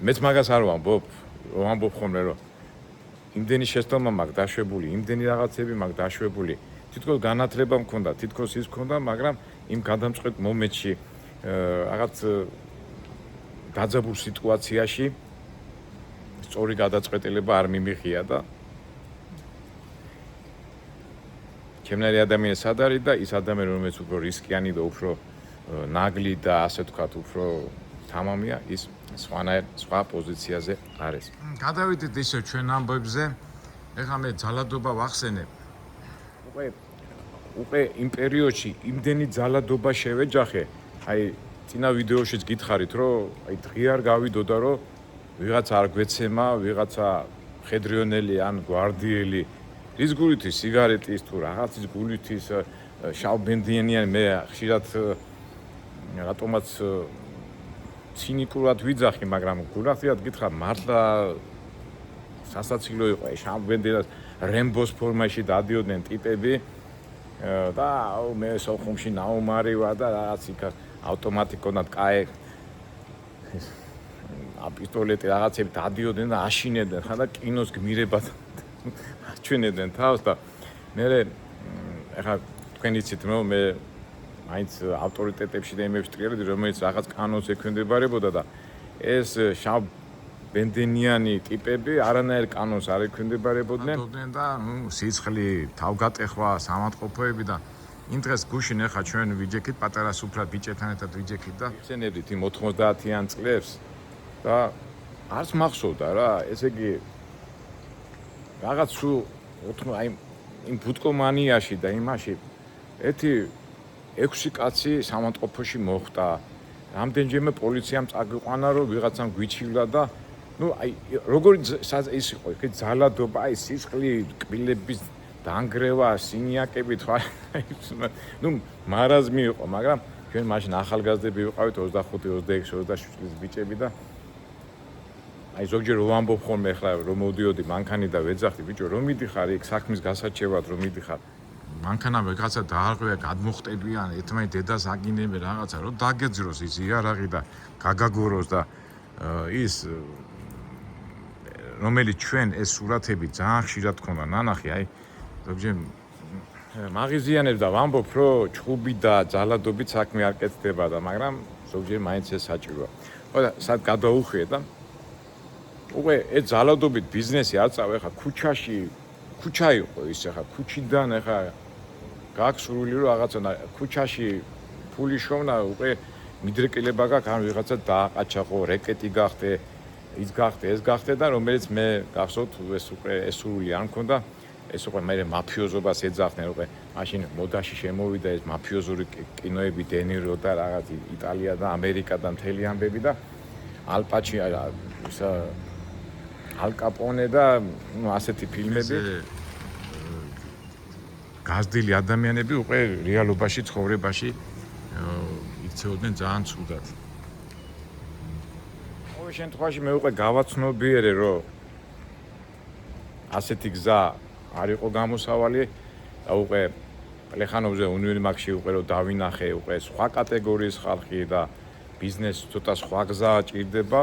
მეც მაგას არ ვამბობ ხოლმე რომ იმდენი შეცდომა მაქვს დაშვებული, იმდენი რაღაცები მაქვს დაშვებული, თითქოს განათლება მქონდა, თითქოს ის მქონდა, მაგრამ იმ გადამწყვეტ მომენტში რაღაც დაძაბულ სიტუაციაში სწორი გადაწყვეტილება არ მიმიღია და ჩემნაირი ადამიანი სად არის და ის ადამიანი რომელიც უფრო რისკიანი და უფრო ნაგლი და ასე ვთქვათ უფრო თამამია ის სხვა პოზიციაზე არის. გადავიდეთ ისე ჩვენ ამბებზე. ეხლა მე ძალადობა ვახსენებ. უკვე იმ პერიოდში იმდენი ძალადობა შევეჯახე. აი წინა ვიდეოშიც გითხარით რომ აი დღე არ გავიდოდა რომ ვიღაცა არ გვეცემა, ვიღაცა ხედრიონელი ან გვარდიელი რის გულით ის სიგარეტის თუ რაღაცის გულით ის შავბენდიანიანი მე ხშირად რატომაც ცინიკურად ვიძახი, მაგრამ გულახდიად გითხრა მართლა სასაცილო იყო ეს შავბენდიანას რემბოს ფორმაში დადიოდნენ ტიპები და მე სოხუმში ნაუმარი ვარ და რაღაც იქ ავტომატი კონდათ კაე პისტოლეტი რაღაცები დადიოდნენ და აშინებდნენ ხან და კინოს გმირებად აჩვენებდნენ თავს და მე ეხლა თქვენ იცით რომ მე მაინც ავტორიტეტებში და იმებში ტრიალდი რომელიც რაღაც კანონს ექვემდებარებოდა და ეს შავ ბენდენიანი ტიპები არანაირ კანონს არ ექვემდებარებოდნენ და სიცხლი თავგატეხვა სამართყოფოები და იმ დღეს გუშინ ეხლა ჩვენ ვიჯექით პატარა სუფრად ბიჭებთან ერთად ვიჯექით და ხსენებდით იმ 90-იან წლებს და არც მახსოვდა რა, ესე იგი რაღაც სულ აი იმ ბუტკომანიაში და იმაში ერთი 6 კაცი სამართყოფოში მოხვდა. რამდენჯერმე პოლიციამ წაგვიყვანა რომ ვიღაცამ გვიჩივდა და ნუ აი როგორი ის იყო, იქ ძალადობა, აი სისხლი, კბილების დანგრევა, სინიაკები თქვა, ნუ მარაზმი იყო, მაგრამ ჩვენ მაშინ ახალგაზრდები ვიყავით 25, 26, 27 წლის ბიჭები და აი ზოგჯერ რომ ვამბობ ხოლმე ახლა რომ მოდიოდი მანქანი და ვეძახდი ბიჭო რომ მიდიხარ იქ საქმის გასაჩევად რომ მიდიხარ მანქანა ვიღაცა დაარღვია გადმოხტებიან ერთმანეთს დედას აგინებენ რაღაცა რომ დაგეძროს ის იარაღი და გაგაგოროს და ის რომელიც ჩვენ ეს სურათები ძალიან ხშირად ქონდა ნანახი აი ზოგჯერ მაღიზიანებს და ვამბობ რომ ჭუბი და ძალადობით საქმე არ კეთდება და მაგრამ ზოგჯერ მაინც ეს საჭიროა ხო და სად გადაუხვიე და უკვე ეს ძალადობით ბიზნესი არ წავა ხა ქუჩა იყო ის ხა ქუჩიდან ხა გაგსრული რომ რაღაცა ქუჩაში ფული შოვნა უკვე მიდრეკილება გაქვს ან ვიღაცა დააყაჩაყო რეკეტი გახდე ის გახდე ეს გახდე და რომელიც მე გახსოვთ ეს უკვე ესრული არ მქონდა ეს უკვე მე მაფიოზობას ეძახდნენ უკვე მაშინ მოდაში შემოვიდა ეს მაფიოზური კინოები დენირო და რაღაც იტალია და ამერიკა და მთელი ამბები და ალ პაჩინო ისა ალ კაპონე და ასეთი ფილმები გაზრდილი ადამიანები უკვე რეალობაში ცხოვრებაში იქცეოდნენ ძალიან ცუდად. ყოველ შემთხვევაში მე უკვე გავაცნობიერე რომ ასეთი გზა არ იყო გამოსავალი და უკვე პლეხანოვზე უნივერმაგში უკვე რომ დავინახე უკვე სხვა კატეგორიის ხალხი და ბიზნესი ცოტა სხვა გზა ჭირდება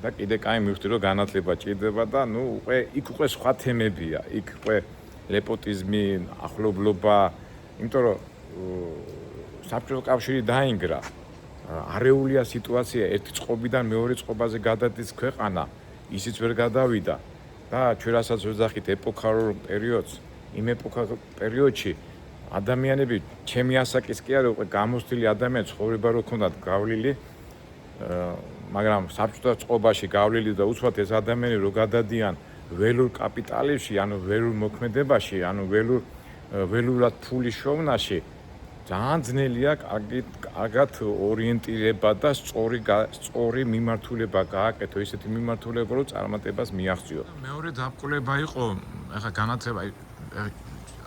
და კიდე კაი მივხვდი რომ განათლება ჭირდება და ნუ უკვე იქ უკვე სხვა თემებია იქ უკვე ლეპოტიზმი ახლობლობა იმიტომ რომ საბჭოთა კავშირი დაინგრა არეულია სიტუაცია ერთი წყობიდან მეორე წყობაზე გადადის ქვეყანა ისიც ვერ გადავიდა და ჩვენ რასაც ვეძახით ეპოქალურ პერიოდს იმ ეპოქალურ პერიოდში ადამიანები ჩემი ასაკის კი არა უკვე გამოცდილი ადამიანები ცხოვრება რო ქონდათ გავლილი მაგრამ საბჭოთა წყობაში გავლილი და უცბად ეს ადამიანები რო გადადიან ველურ კაპიტალებში, ანუ ველურ მოქმედებაში, ანუ ველურად ფულის შოვნაში ძალიან ძნელია კარგად ორიენტირება და სწორი მიმართულება გააკეთო, ისეთი მიმართულება, რომ წარმატებას მიაღწიო. მეორე დაბრკოლება იყო, ეხლა განათლება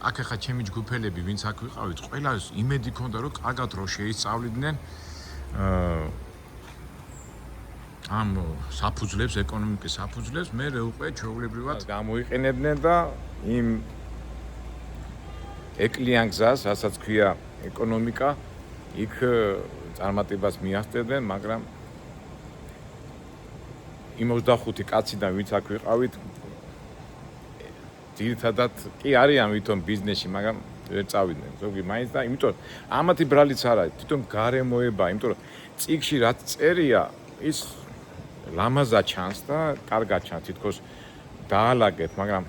აქ ეხლა ჩემი ჯგუფელები, ვინც აქ ვიყავით, ყველას იმედი ქონდა, რომ კარგად რო შეისწავლიდნენ ამ საფუძვლებს, ეკონომიკის საფუძვლებს, მე უკვე ჩვეულებრივად გამოიყენებდნენ და იმ ეკლიან გზას, რასაც ქვია ეკონომიკა, იქ წარმატებას მიაღწევდნენ, მაგრამ იმ 25 კაციდან ვინც აქ ვიყავით, ძირითადად კი არიან ვითომ ბიზნესში, მაგრამ ვერ წავიდნენ. ზოგი მაინც და იმიტომ ამათი ბრალიც არა, თვითონ გარემოება, იმიტომ რომ წიგში რაც წერია, ის ლამაზად ჩანს და კარგად ჩანს, თითქოს დაალაგეთ, მაგრამ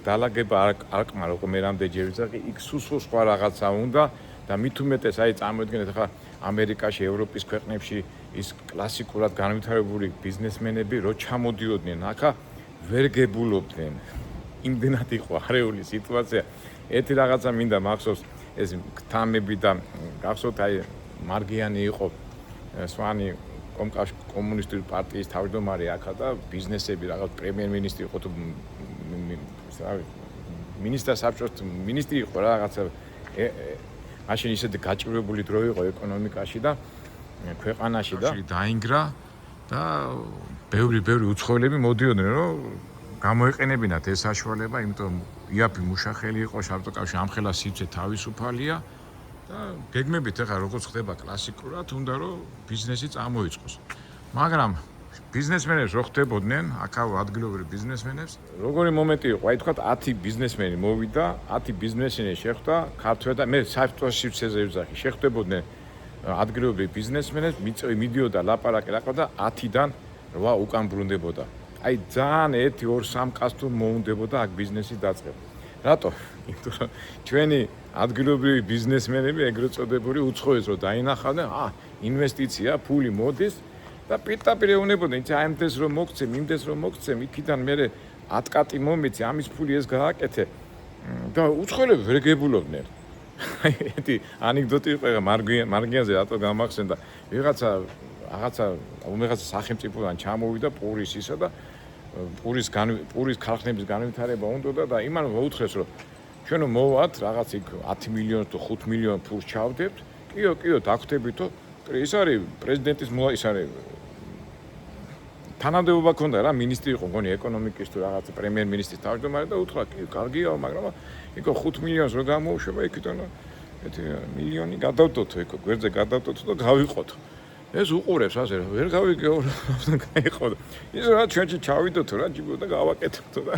დაალაგება არ კმარო, უკვე მე რამდენჯერ ვიძახი, იქ სულ სხვა რაღაცა უნდა და მით უმეტეს აი წარმოიდგინეთ ახლა ამერიკაში, ევროპის ქვეყნებში ის კლასიკურად განვითარებული ბიზნესმენები რო ჩამოდიოდნენ აქა ვერ გებულობდნენ. იმდენად იყო არეული სიტუაცია. ერთი რაღაცა მინდა მახსოვს ეს თამები და გახსოვთ აი მარგიანი იყო სვანი კომუნისტური პარტიის თავმჯდომარე აქა და ბიზნესები რაღაც პრემიერ-მინისტრი იყო თუ მინისტრ საბჭოს მინისტრი იყო რაღაცა მაშინ ისეთი გაჭირვებული დრო იყო ეკონომიკაში და ქვეყანაში და დაინგრა და ბევრი უცხოელები მოდიოდნენ რომ გამოეყენებინათ ეს საშუალება, იმიტომ იაფი მუშახელი იყო საბჭოთა კავშირში, ამხელა სივრცე თავისუფალია და გეგმებით ახლა როგორც ხდება კლასიკურად, უნდა რომ ბიზნესი წამოიწყოს. მაგრამ ბიზნესმენებს რო ხდებოდნენ, აქაო ადგილობრივ ბიზნესმენებს, როგორი მომენტი იყო, აი თქვა 10 ბიზნესმენი მოვიდა, 10 ბიზნესმენი შეხვდა ქართველ და მე საბჭოთა სივრცეზე ვიზახი, შეხვდებოდნენ ადგილობრივ ბიზნესმენებს, მიდიოდა ლაპარაკი რა და 10-დან 8 უკან ბრუნდებოდა. აი ძალიან 1-2-3 კაცს თუ მოუნდებოდა აქ ბიზნესი დაწყება. რატო? იმიტომ რომ ჩვენი ადგილობრივი ბიზნესმენები ეგრეთ წოდებული უცხოეს რო დაინახავდნენ, ინვესტიცია, ფული მოდის და პირდაპირ ეუბნებოდნენ, იცი აიმდეს რომ მოგცემ, იმდეს რომ მოგცემ, იქიდან მე 10 კატი მომეცი, ამის ფული ეს გააკეთე და უცხოელები ვერ გებულობდნენ. აი ერთი ანეკდოტი იყო მარგიანზე რატო გამახსენდა, რაღაცა სახელმწიფოდან ჩამოვიდა პურის ისა და პურის ქარხნების განვითარება უნდა და იმან მოუთხეს რომ ჩვენ მოვათ რაღაც იქ 10 მილიონს თუ 5 მილიონ ფულს ჩავდებთ. კიო, დაგვხვდებითო. ის არის პრეზიდენტის ის არის თანამდებობა ქონდა რა, მინისტრი იყო, მგონი ეკონომიკის თუ რაღაც პრემიერ-მინისტრის თავმჯდომარე და უთხრა, კარგია, მაგრამ იქ 5 მილიონს რო გამოუშვება, იქიდან 1 მილიონი გადავდოთ, იქ გვერდზე გადავდოთ და გავიყოთ. ეს უყურებს ასე რა, ვერ გავიგეო რა გაიყო. ის რა ჩვენში ჩავიდოთ რა, ჯიბო და გავაკეთებთო და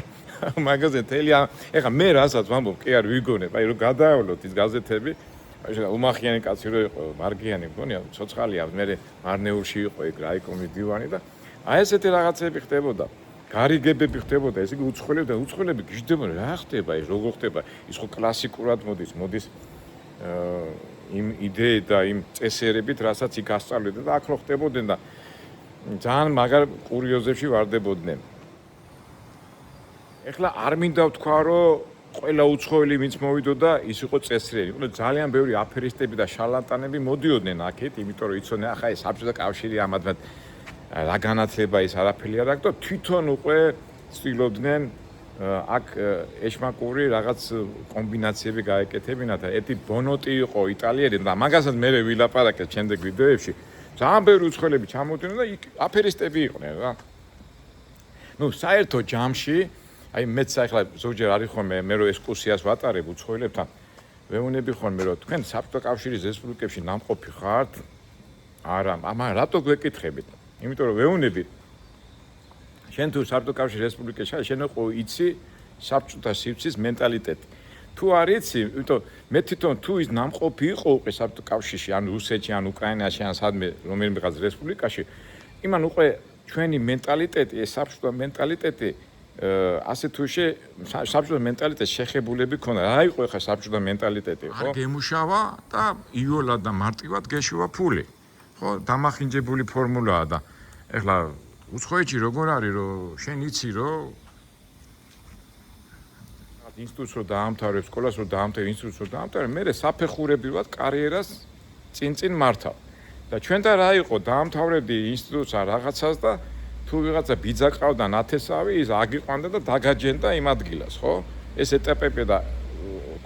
მაგაზე თელი ეხა მე რასაც ვამბობ, კი არ ვიგონებ, აი რომ გადაავლოთ ის გაზეთები, აი უმახიანი კაცი რო იყო, მარგიანი მგონია, ცოცხალია, მე მარნეულში იყო იქ რაიკომის დივანი და აი ესეთი რაღაცები ხდებოდა. გარიგებები ხდებოდა, ესე იგი უცხოელები გიждდებოდნენ, რა ხდება ის, როგორ ხდება? ის ხო კლასიკურად მოდის იმ იდეით და იმ წესერებით, რასაც იქ ასწავლედნენ და აქ რო ხდებოდნენ და ძალიან მაგარ კურიოზებში ვარდებოდნენ. ეხლა არ მინდა ვთქვა, რომ ყველა უცხოელი ვინც მოვიდოდა, ის იყო წესრიელი. იყო ძალიან ბევრი აფერისტები და შარლატანები მოდიოდნენ აქეთ, იმიტომ რომ იცოდნენ, ახლა ეს საბჭოთა კავშირი ამათად რა განათლება ის არაფერი არ აქვს და თვითონ უკვე ცდილობდნენ აქ ეშმაკური რაღაც კომბინაციები გაეკეთებინათ. ერთი ბონოტი იყო იტალიელი და მაგასაც მე ვილაპარაკეთ შემდეგ ვიდეოებში. ძალიან ბევრი უცხოელები ჩამოდიოდნენ და იქ აფერისტები იყვნენ რა. საერთო ჯამში, აი მეც ახლა ზოგჯერ არის ხოლმე მე რო ექსკურსიას ვატარებ უცხოელებთან, ვეუბნები ხოლმე რომ თქვენ საბჭოთა კავშირის რესპუბლიკებში ნამყოფი ხართ? არა, ამან რატო გვეკითხებით? იმიტომ რომ ვეუბნები შენ თუ საბჭოთა კავშირის რესპუბლიკაში შენ ხო იცი საბჭოთა სივრცის მენტალიტეტი. თუ არ იცი, იმიტომ მე თვითონ თუ ის ნამყოფი იყო უკვე საბჭოთა კავშირში, ან რუსეთში, ან უკრაინაში, ან სადმე რომელიღაც რესპუბლიკაში, იმან უკვე ჩვენი მენტალიტეტი, ეს საბჭოთა მენტალიტეტი ასე თუ საბჭოთა მენტალიტეტი შეხებულები ქონა. რა იყო ხა საბჭოთა მენტალიტეტი, ხო? არ გემუშავა და იოლად და მარტივად გეშვა ფული. ხო, დამახინჯებული ფორმულაა და ეხლა უცხოეთში როგორ არის, რომ შენ იცი, რომ ინსტიტუტს რო დაამთავრებ, სკოლას რო დაამთავრებ, ინსტიტუტს რო დაამთავრებ, მე საფეხურებრივად კარიერას წინ მართავ. და ჩვენ და რა იყო, დაამთავრებდი ინსტიტუტს ან რაღაცას და თუ ვიღაცა ბიძა ყავდა ნათესავი, ის აგიყვანდა და დაგაჯენდა იმ ადგილას, ხო? ეს ეტაპები და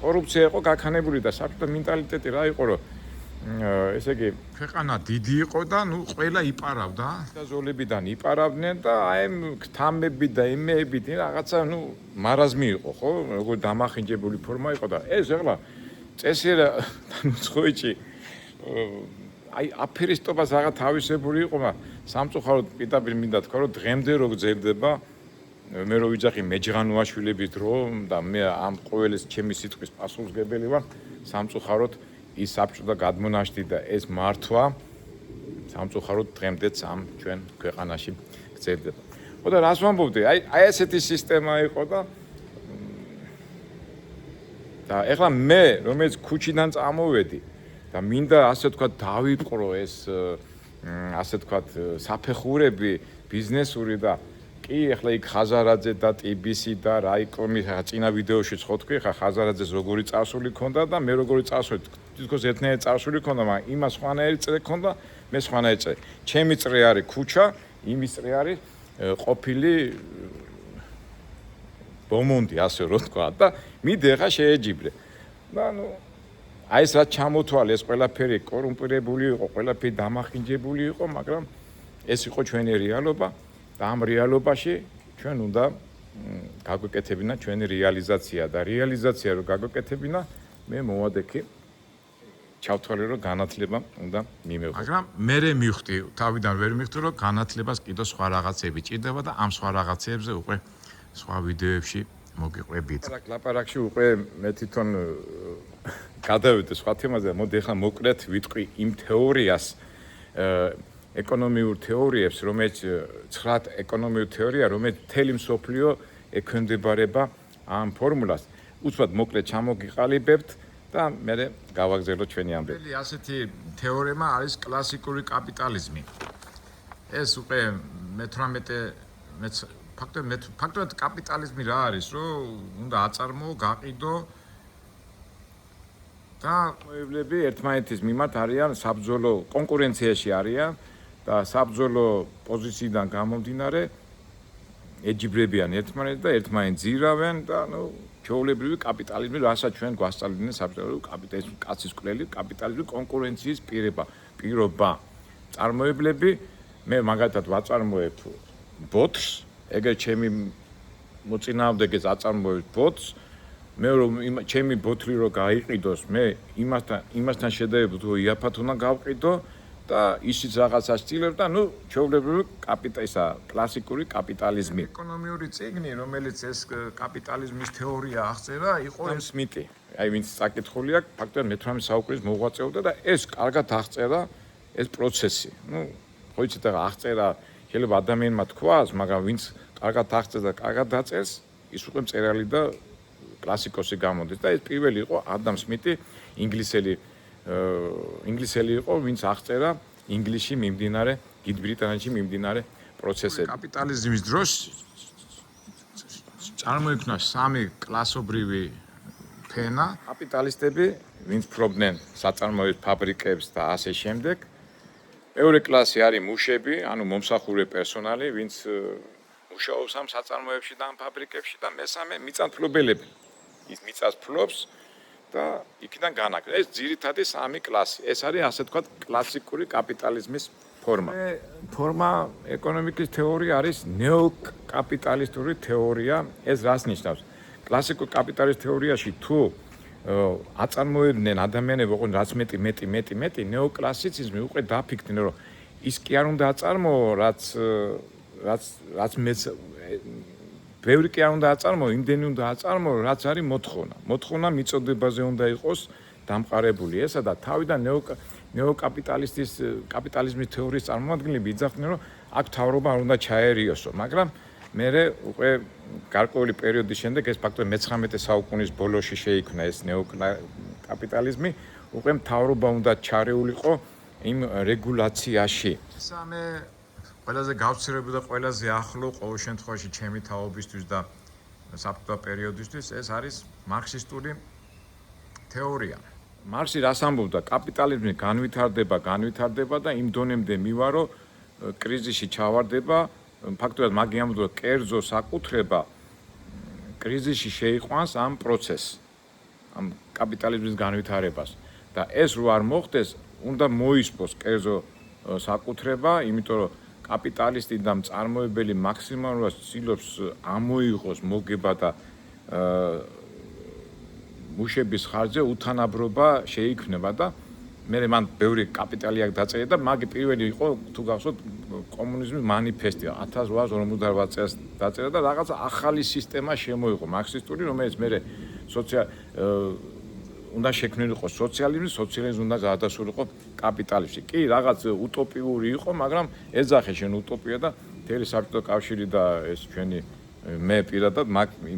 კორუფცია იყო გაქანებული და საბჭოთა მენტალიტეტი რა იყო, რომ ესე იგი ქვეყანა დიდი იყო და ნუ ყველა იპარავდა და ზოლებიდან იპარავდნენ და აი თამები და იმეები და რაღაცა ნუ მარაზმი იყო, ხო? როგორ დამახინჯებული ფორმა იყო და ეს ეხლა წესიერა უცხოეთში აი აფერისტობას რაღაც თავისებური იყო, მაგრამ სამწუხაროდ პირდაპირ მინდა თქვა, რომ დღემდე რო გრძელდება მე რო ვიძახი მეჯღანუაშვილების დრო და მე ამ ყოველის ჩემი სიტყვის პასუხისმგებელი ვარ, სამწუხაროდ ის საბჭოთა გადმონაშთი და ეს მართვა სამწუხაროდ დღემდეც ამ ჩვენ ქვეყანაში გრძელდება. ხო და რას ვამბობდი? აი ესეთი სისტემა იყო და ეხლა მე რომელიც ქუჩიდან წამოვედი და მინდა ასე თქვა დავიპყრო ეს ასე თქვა საფეხურები ბიზნესური და კი ეხლა იქ ხაზარაძე და ტიბისი და რაიკომი წინა ვიდეოში ხო თქვი ხა ხაზარაძეს როგორი წარსული ქონდა და მე როგორი წარსული თითქოს ერთნაირი წარსული ქონდა, მაგრამ იმას სხვანაირი წრე ქონდა, მე სხვანაირი წრე. ჩემი წრე არის ქუჩა, იმის წრე არის ყოფილი ბომონდი, ასე რომ თქვა და მიდი ხა შეეჯიბრე. და ნუ აი ეს რაც ჩამოთვალე, ეს ყველაფერი კორუმპირებული იყო, ყველაფერი დამახინჯებული იყო, მაგრამ ეს იყო ჩვენი რეალობა და ამ რეალობაში ჩვენ უნდა გაგვეკეთებინა ჩვენი რეალიზაცია და რეალიზაცია რო გაგვეკეთებინა, მე მოვადექი ჩავთვალე რომ განათლება უნდა მიმეღო. მაგრამ მე მივხვდი, თავიდან ვერ მივხვდი რომ განათლებას კიდევ სხვა რაღაცები ჭირდება და ამ სხვა რაღაცებზე უკვე სხვა ვიდეოებში მოგიყვებით. ლაპარაკში უკვე მე თვითონ გადავიდე სხვა თემაზე, მოდი ახლა მოკლედ ვიტყვი იმ თეორიას, ეკონომიურ თეორიებს, რომელიც 9 ეკონომიურ თეორია, რომელიც მთელი მსოფლიო ექვემდებარება ამ ფორმულას. უცბად მოკლედ ჩამოგიყალიბებთ და მე გავაგზავნოთ ჩვენი ამბები. ასეთი თეორემა არის კლასიკური კაპიტალიზმი. ეს უკვე ფაქტობრივად კაპიტალიზმი რა არის, რომ უნდა აწარმოო, გაყიდო და მოებლები ერთმანეთის მიმართ არიან საბრძოლო კონკურენციაში არიან და საბრძოლო პოზიციიდან გამომდინარე ეჯიბრებიან ერთმანეთს და ერთმანეთს ძირავენ და ნუ ჩვეულებრივი კაპიტალიზმი, რასაც ჩვენ გვასწავლიდნენ საბრძოლო კაპიტალიზმის კაცის კვლელი, კაპიტალიზმის კონკურენციის პირობა. წარმოებლები, მე მაგალითად ვაწარმოებ ბოთს, ეგრე ჩემი მოწინააღმდეგეს აწარმოებს ბოთს, მე რომ ჩემი ბოთლი რო გაიყიდოს, მე იმასთან შედარებით თუ იაფად უნდა გავყიდო და ისიც რაღაცას ცდილებ და ნუ ჩვეულებრივი კაპიტალისა, კლასიკური კაპიტალიზმი. ეკონომიური წიგნი, რომელიც ეს კაპიტალიზმის თეორია აღწერა, იყო სმიტი. აი ვინც წაკითხული აქვს, ფაქტობრივად მე-18 საუკუნის მოღვაწეობდა და ეს კარგად აღწერა ეს პროცესი. ნუ ხო იცით რა აღწერა, შეიძლება ადამიანმა თქვას, მაგრამ ვინც კარგად აღწერს და კარგად დაწერს, ის უკვე მწერალი და კლასიკოსი გამოდის და ეს პირველი იყო ადამ სმიტი, ინგლისელი იყო, ვინც აღწერა ინგლისში მიმდინარე, დიდ ბრიტანეთში მიმდინარე პროცესები. კაპიტალიზმის დროს წარმოიქმნა სამი კლასობრივი ფენა, კაპიტალისტები, ვინც ფლობდნენ საწარმოების ფაბრიკებს და ასე შემდეგ. მეორე კლასი არის მუშები, ანუ მომსახურე პერსონალი, ვინც მუშაობს ამ საწარმოებში და ამ ფაბრიკებში და მესამე მიწათმფლობელები. ის მიწას ფლობს და იქიდან განაგრძობს. ეს ძირითადი სამი კლასი. ეს არის ასე თქვათ კლასიკური კაპიტალიზმის ფორმა. ფორმა ეკონომიკის თეორია არის ნეოკაპიტალისტური თეორია. ეს რას ნიშნავს? კლასიკურ კაპიტალიზმის თეორიაში თუ აწარმოებდნენ ადამიანები, ოღონდ რაც მეტი, ნეოკლასიციზმი უკვე დაფიქრდნენ, რომ ის კი არ უნდა აწარმოო, რაც ბევრი კი არ უნდა აწარმოო, იმდენი უნდა აწარმოო, რაც არის მოთხოვნა. მოთხოვნა მიწოდებაზე უნდა იყოს დამყარებული. ესა და თავიდან კაპიტალიზმის თეორიის წარმომადგენლები იძახდნენ, რომ აქ მთავრობა არ უნდა ჩაერიოსო, მაგრამ მერე უკვე გარკვეული პერიოდის შემდეგ ეს ფაქტობრივად მე-19 საუკუნის ბოლოში შეიქმნა ეს ნეოკაპიტალიზმი, უკვე მთავრობა უნდა ჩარეულიყო იმ რეგულაციაში. სამე ყველაზე გავრცელებული და ყველაზე ახლო ყოველ შემთხვევაში ჩემი თაობისთვის და საბჭოთა პერიოდისთვის ეს არის მარქსისტული თეორია. მარქსი რას ამბობდა? კაპიტალიზმი განვითარდება და იმ დონემდე მივა, რომ კრიზისში ჩავარდება, ფაქტობრივად მაგ ამბობდა, რომ კერძო საკუთრება კრიზისში შეიყვანს ამ პროცესს, ამ კაპიტალიზმის განვითარებას და ეს რო არ მოხდეს, უნდა მოისპოს კერძო საკუთრება, იმიტომ რომ კაპიტალისტი და მწარმოებელი მაქსიმალურად ცდილობს ამოიღოს მოგება და მუშების ხარჯზე უთანაბრობა შეიქმნება და მე მან ბევრი კაპიტალი აქ დაწერა და მაგ პირველი იყო თუ გახსოვთ კომუნიზმის მანიფესტი 1858 წელს დაწერა და რაღაცა ახალი სისტემა შემოიღო მარქსისტული, რომელიც მე უნდა შექმნილიყო სოციალიზმი უნდა გადასულიყო კაპიტალიზმში. კი, რაღაც უტოპიური იყო, მაგრამ ეძახე შენ უტოპია და მთელი საბჭოთა კავშირი და ეს ჩვენი მე პირადად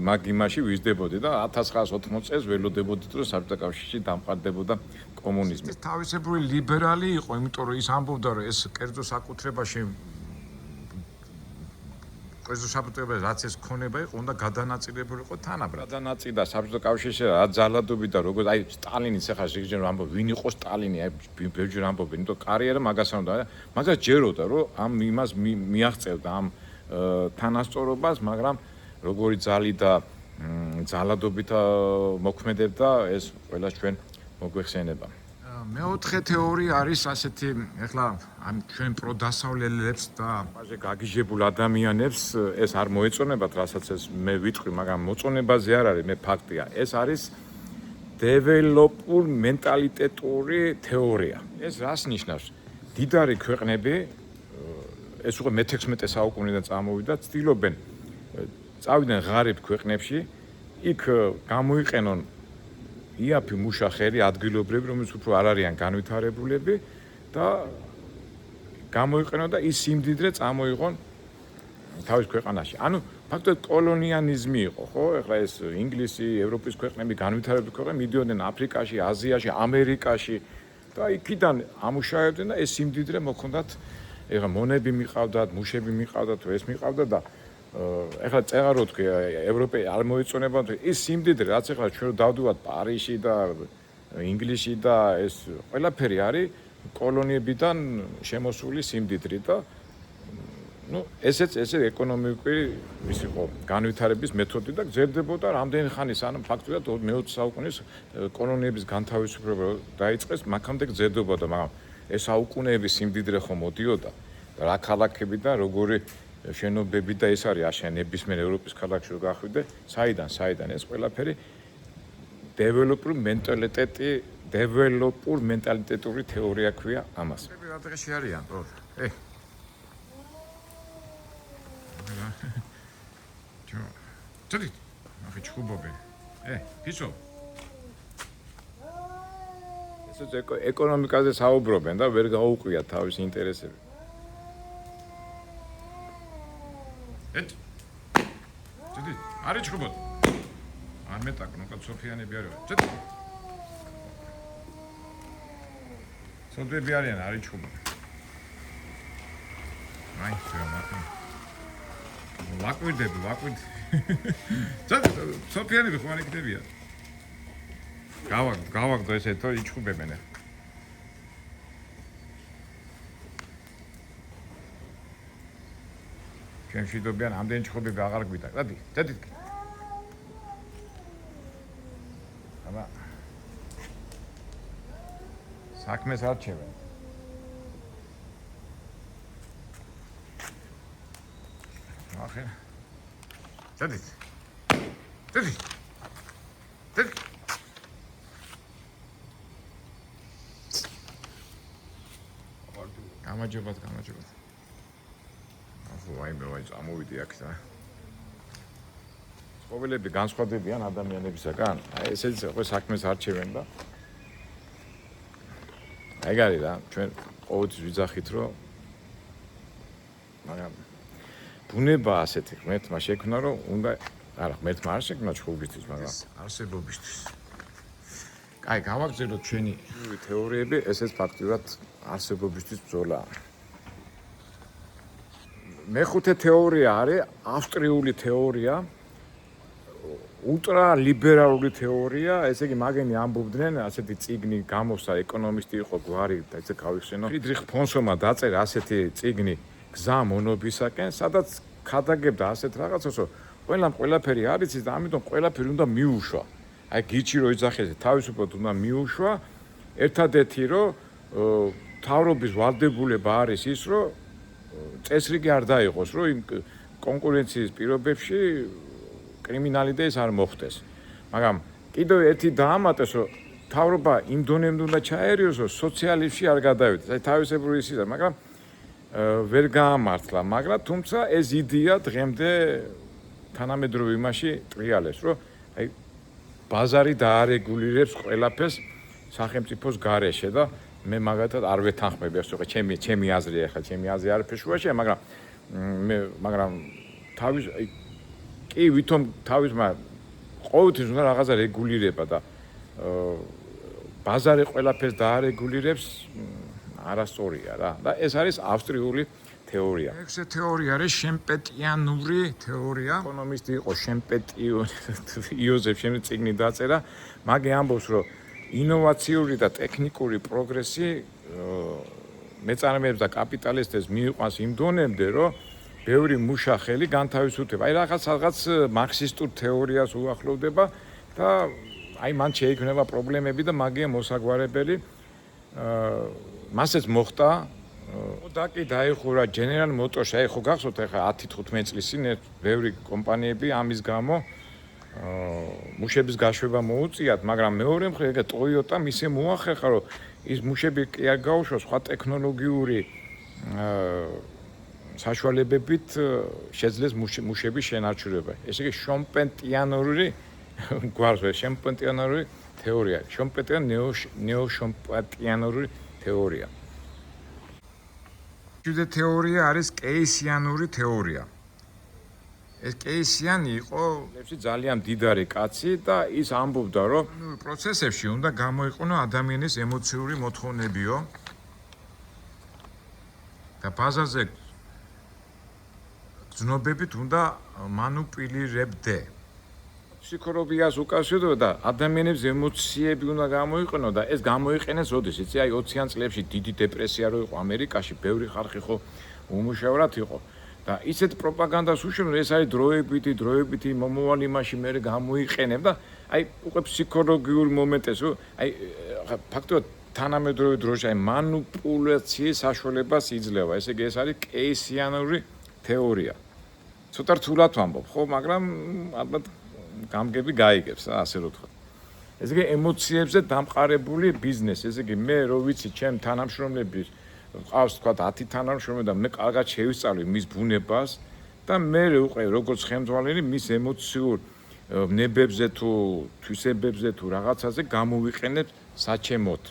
მაგ იმაში ვიზრდებოდი და 1980 წელს ველოდებოდით, რომ საბჭოთა კავშირში დამყარდებოდა კომუნიზმი. ეს თავისებური ლიბერალი იყო, იმიტომ რომ ის ამბობდა, რომ ეს კერძო საკუთრებაში კერძო საკუთრება რაც ეს ქონება იყო, უნდა გადანაწილებულიყო თანაბრად. გადანაწილდა საბჭოთა კავშირში რა ძალადობი და როგორც აი სტალინიც ახლა შეგვიძლია რომ ამბობ, ვინ იყო სტალინი, აი ბევრჯერ ამბობენ, იმიტომ კარიერა მაგასთან უნდა, მაგას ჯეროდა, რომ ამ იმას მიაღწევდა ამ თანასწორობას, მაგრამ როგორი ძალი და ძალადობით მოქმედებდა, ეს ყველა ჩვენ მოგვეხსენება. მეოთხე თეორია არის ასეთი, ეხლა ამ ჩვენ პროდასავლელებს და ამაზე გაგიჟებულ ადამიანებს ეს არ მოეწონებათ, რასაც ეს მე ვიტყვი, მაგრამ მოწონებაზე არ არის, მე ფაქტია. ეს არის დეველოპურ მენტალიტეტური თეორია. ეს რას ნიშნავს? დიდარი ქვეყნები ეს უკვე მე-16 საუკუნიდან წამოვიდა, ცდილობენ წავიდნენ ღარიბ ქვეყნებში, იქ გამოიყენონ იაფი მუშახერი ადგილობრივი, რომელიც უფრო არ არიან განვითარებულები და გამოიყენონ და ის სიმდიდრე წამოიღონ თავის ქვეყანაში. ანუ ფაქტობრივად კოლონიალიზმი იყო, ხო? ეხლა ეს ინგლისი, ევროპის ქვეყნები, განვითარებულ ქვეყნები მიდიოდნენ აფრიკაში, აზიაში, ამერიკაში და იქიდან ამუშავებდნენ და ეს სიმდიდრე მოხდათ. ეხლა მონები მიყავდათ, მუშები მიყავდათ, ეს მიყავდა და ეხლა წერა რო თქვი ევროპე არ მოეწონება ის სიმდიდრე რაც ეხლა ჩვენ დავდივართ პარიზში და ინგლისში და ეს ყველაფერი არის კოლონიებიდან შემოსული სიმდიდრე და ну ესეც ეკონომიკური ის იყო განვითარების მეთოდი და გრძელდებოდა რამდენი ხანი სანამ ფაქტობრივად მე-20 საუკუნის კოლონიების განთავისუფლება დაიწყეს მაქამდე გრძელდებოდა მაგრამ ეს საუკუნეების სიმდიდრე ხომ მოდიოდა რა ქალაქები და როგორი შენობები და ეს არის აშენების მე ევროპის ქალაქში რო გახვიდე საიდან ეს ყველაფერი დეველოპურ მენტალიტეტური თეორია ქვია ამას. რა დღეში არიან თო? ჩოდით. ახი ჩხუბობენ. ფიცო. ეს ეკონომიკაზე საუბრობენ და ვერ გაუყვიათ თავის ინტერესები. ჩოდით. არი ჩხუბოთ. არ მეტაკნო, კაც სოფიანები არის. ჩოდით. სოფიები არიან, არი ჩხუბოთ. აი, შეამატე. ვაკვირდები. სოფიანები ხო არ იქნებიან? გავაგდო ესე თო იჩხუბებენ. ჩვენ შედობიან ამდენ ჩხუბები აღარ გვიდა. დადით. აბა. საქმეს არჩევენ. ახლა. დადით. გამარჯობათ. ახლა ვაი წამოვიდი აქ და ყოველები განსხვავდებიან ადამიანებისაგან. აი ესეც ხო საქმეს არჩევენ და აი გარი რა ჩვენ ყოველთვის ვიძახით რომ მაგრამ ბუნება ასეთი ღმერთმა შექმნა, რომ უნდა არა, ღმერთმა არ შექმნა ჩხუბისთვის, მაგრამ არსებობისთვის. კაი, გავაგზავნოთ ჩვენი თეორიები, ესეც ფაქტურად არსებობისთვის ბრძოლაა. მეხუთე თეორია არის ავსტრიული თეორია, ულტრალიბერალური თეორია, ესე იგი მაგენი ამბობდნენ, ასეთი წიგნი გამოსცა, ეკონომისტი იყო გვარი და ესე გავიხსენო. ფრიდრიხ ფონსომა დაწერა ასეთი წიგნი გზა მონობისაკენ, სადაც ქადაგებდა ასეთ რაღაცას, რომ ყველაფერი არის და ამიტომ ყველაფერი უნდა მიუშვა. აი გიჩი რო იძახეს, თავისუფლად უნდა მიუშვა. ერთადერთი რომ თავრობის ვალდებულება არის ის, რომ წესრიგი არ დაიყოს, რომ იმ კონკურენციის პირობებში კრიმინალი და ეს არ მოხდეს. მაგრამ კიდევ ერთი დაამატეს, რომ თავრობა იმ დონემდე უნდა ჩაერიოს, რომ სოციალიზმში არ გადავიდეს. აი თავისებური ის არის, მაგრამ ვერ გაამართლა, მაგრამ თუმცა ეს იდეა დღემდე თანამედროვე იმაში ტრიალებს, რომ აი ბაზარი დაარეგულირებს ყველაფერს სახელმწიფოს გარეშე და მე მაგათად არ ვეთანხმები, ასე ვთქვათ, ჩემი აზრია ახლა, ჩემი აზრი არაფერ შუაშია, მაგრამ თავის კი ვითომ თავისმა ყოველთვის უნდა რაღაცა რეგულირება და ბაზარი ყველაფერს დაარეგულირებს არასწორია რა. და ეს არის ავსტრიული თეორია. ექვსე თეორია არის შემპეტიანური თეორია. ეკონომისტი იყო იოზეფ შემპეტიანი წიგნი დაწერა. მაგე ამბობს, რომ ინოვაციური და ტექნიკური პროგრესი მეწარმეებს და კაპიტალისტებს მიიყვანს იმ დონემდე, რომ ბევრი მუშა ხელი განთავისუფლდება. აი რაღაც მარქსისტურ თეორიას უახლოვდება და აი მან შეიქმნება პრობლემები და მაგია მოსაგვარებელი. მასეც მოხდა და კი დაიხურა General Motors, აი ხო გახსოვთ ახლა 10-15 წლის წინ ბევრი კომპანიები ამის გამო მუშების გაშვება მოუწიათ, მაგრამ მეორე მხრივ ეგ Toyota ისე მოახერხა, რომ ის მუშები კი არ გაუშვა სხვა ტექნოლოგიური საშუალებებით შეძლეს მუშების შენარჩუნება. ესე იგი შომპეტიანური შომპეტიანური თეორია, ნეოშომპეტიანური თეორია. მეხუთე თეორია არის კეისიანური თეორია. ეს კეისიანი იყო ძალიან მდიდარი კაცი და ის ამბობდა, რომ პროცესებში უნდა გამოიყენო ადამიანის ემოციური მოთხოვნებიო და ბაზაზე გზნობებით უნდა მანუპულირებდე. ფსიქოლოგიას უკავშირდება და ადამიანების ემოციები უნდა გამოიყენო და ეს გამოიყენეს როდის? იცი, აი 20-იან წლებში დიდი დეპრესია რო იყო ამერიკაში, ბევრი ხალხი ხო უმუშევრად იყო და ისეთ პროპაგანდას უშევდნენ, ეს არის დროებითი მომავალ იმაში მე გამოიყენებ და აი უკვე ფსიქოლოგიურ მომენტებს, აი ფაქტობრივად თანამედროვე დროში აი მანიპულაციის საშუალებას იძლევა. ესე იგი ეს არის კეისიანური თეორია. ცოტა რთულად ვამბობ, ხო, მაგრამ ალბათ გამგები გაიგებს, ასე რომ ვთქვა. ესე იგი ემოციებზე დამყარებული ბიზნესი, ესე იგი მე რო ვიცი ჩემ თანამშრომლების ყავს თქვა 10 თანამშრომელი და მე კარგად შევისწავლი მის ბუნებას და მე უკვე როგორც ხელმძღვანელი მის ემოციურ ნებებზე თუ თვისებებზე თუ რაღაცაზე გამოვიყენებ საჩემოდ.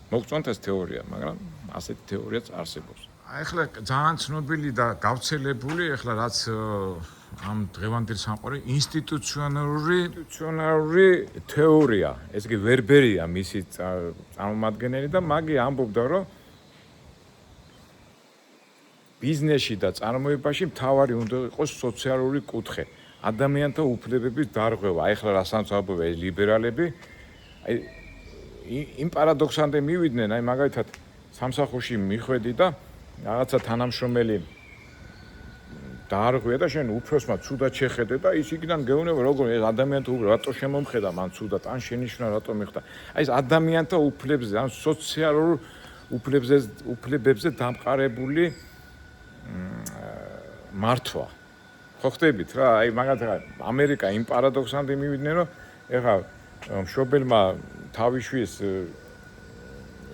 მოგწონთ ეს თეორია, მაგრამ ასეთი თეორიაც არსებობს. ახლა ძალიან ცნობილი და გავრცელებული, ახლა რაც ამ დღევანდელ სამყაროში ინსტიტუციონალური თეორია. ეს კი ვერბერია მისი წარმომადგენელი და მაგი ამბობდა, რომ ბიზნესში და წარმოებაში მთავარი უნდა იყოს სოციალური კუთხე, ადამიანთა უფლებების დარღვევა. აი ახლა რასაც ამბობენ ეს ლიბერალები, აი იმ პარადოქსამდე მივიდნენ, აი მაგალითად სამსახურში მიხვედი და რაღაცა თანამშრომელი დაარღვია და შენ უფროსმა ცუდად შეხედე და ის იქიდან გეუბნება როგორ ეს ადამიანთა უფლება რატო შემომხედა მან ცუდად ან შენიშვნა რატო მიხდა. აი ეს ადამიანთა უფლებებზე ან სოციალურ უფლებებზე დამყარებული მართვა. ხო ხდებით რა, აი მაგალითად ამერიკა იმ პარადოქსამდე მივიდნენ, რომ ეხლა მშობელმა თავიშვის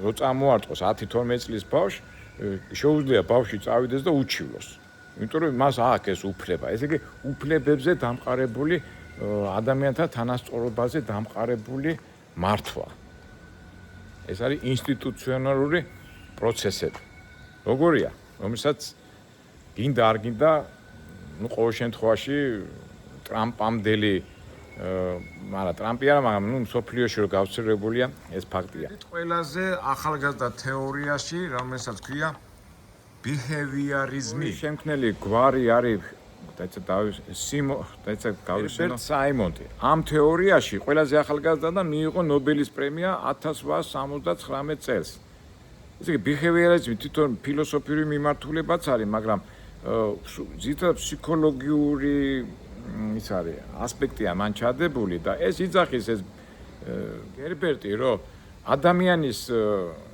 რო წამოარტყოს 10-12 წლის ბავშვს, შეუძლია ბავშვი წავიდეს და უჩივლოს. იმიტომ რომ მას აქვს ეს უფლება. ესე იგი უფლებებზე დამყარებული ადამიანთა თანასწორობაზე დამყარებული მართვა. ეს არის ინსტიტუციონალური პროცესები. როგორია, რომელსაც გინდა არ გინდა ну ყოველ შემთხვევაში ტრამპამდელი მაგრამ ტრამპი არა, მაგრამ ну სოფლიოში რო გავცელებულია ეს ფაქტია. ყველაზე ახალგაზრდა თეორიაში, რომელსაც ქვია behaviorism. შემქმნელი გვარი არის დაიცა საიმონტი. ამ თეორიაში ყველაზე ახალგაზრდა და მიიღო ნობელის პრემია 1879 წელს. ესე იგი behaviorism თვითონ ფილოსოფიური მიმართულებაც არის, მაგრამ ზოგადად ფსიქოლოგიური ის არის ასპექტია მან ჩადებული და ეს იძახის ეს გერბერტი რომ ადამიანის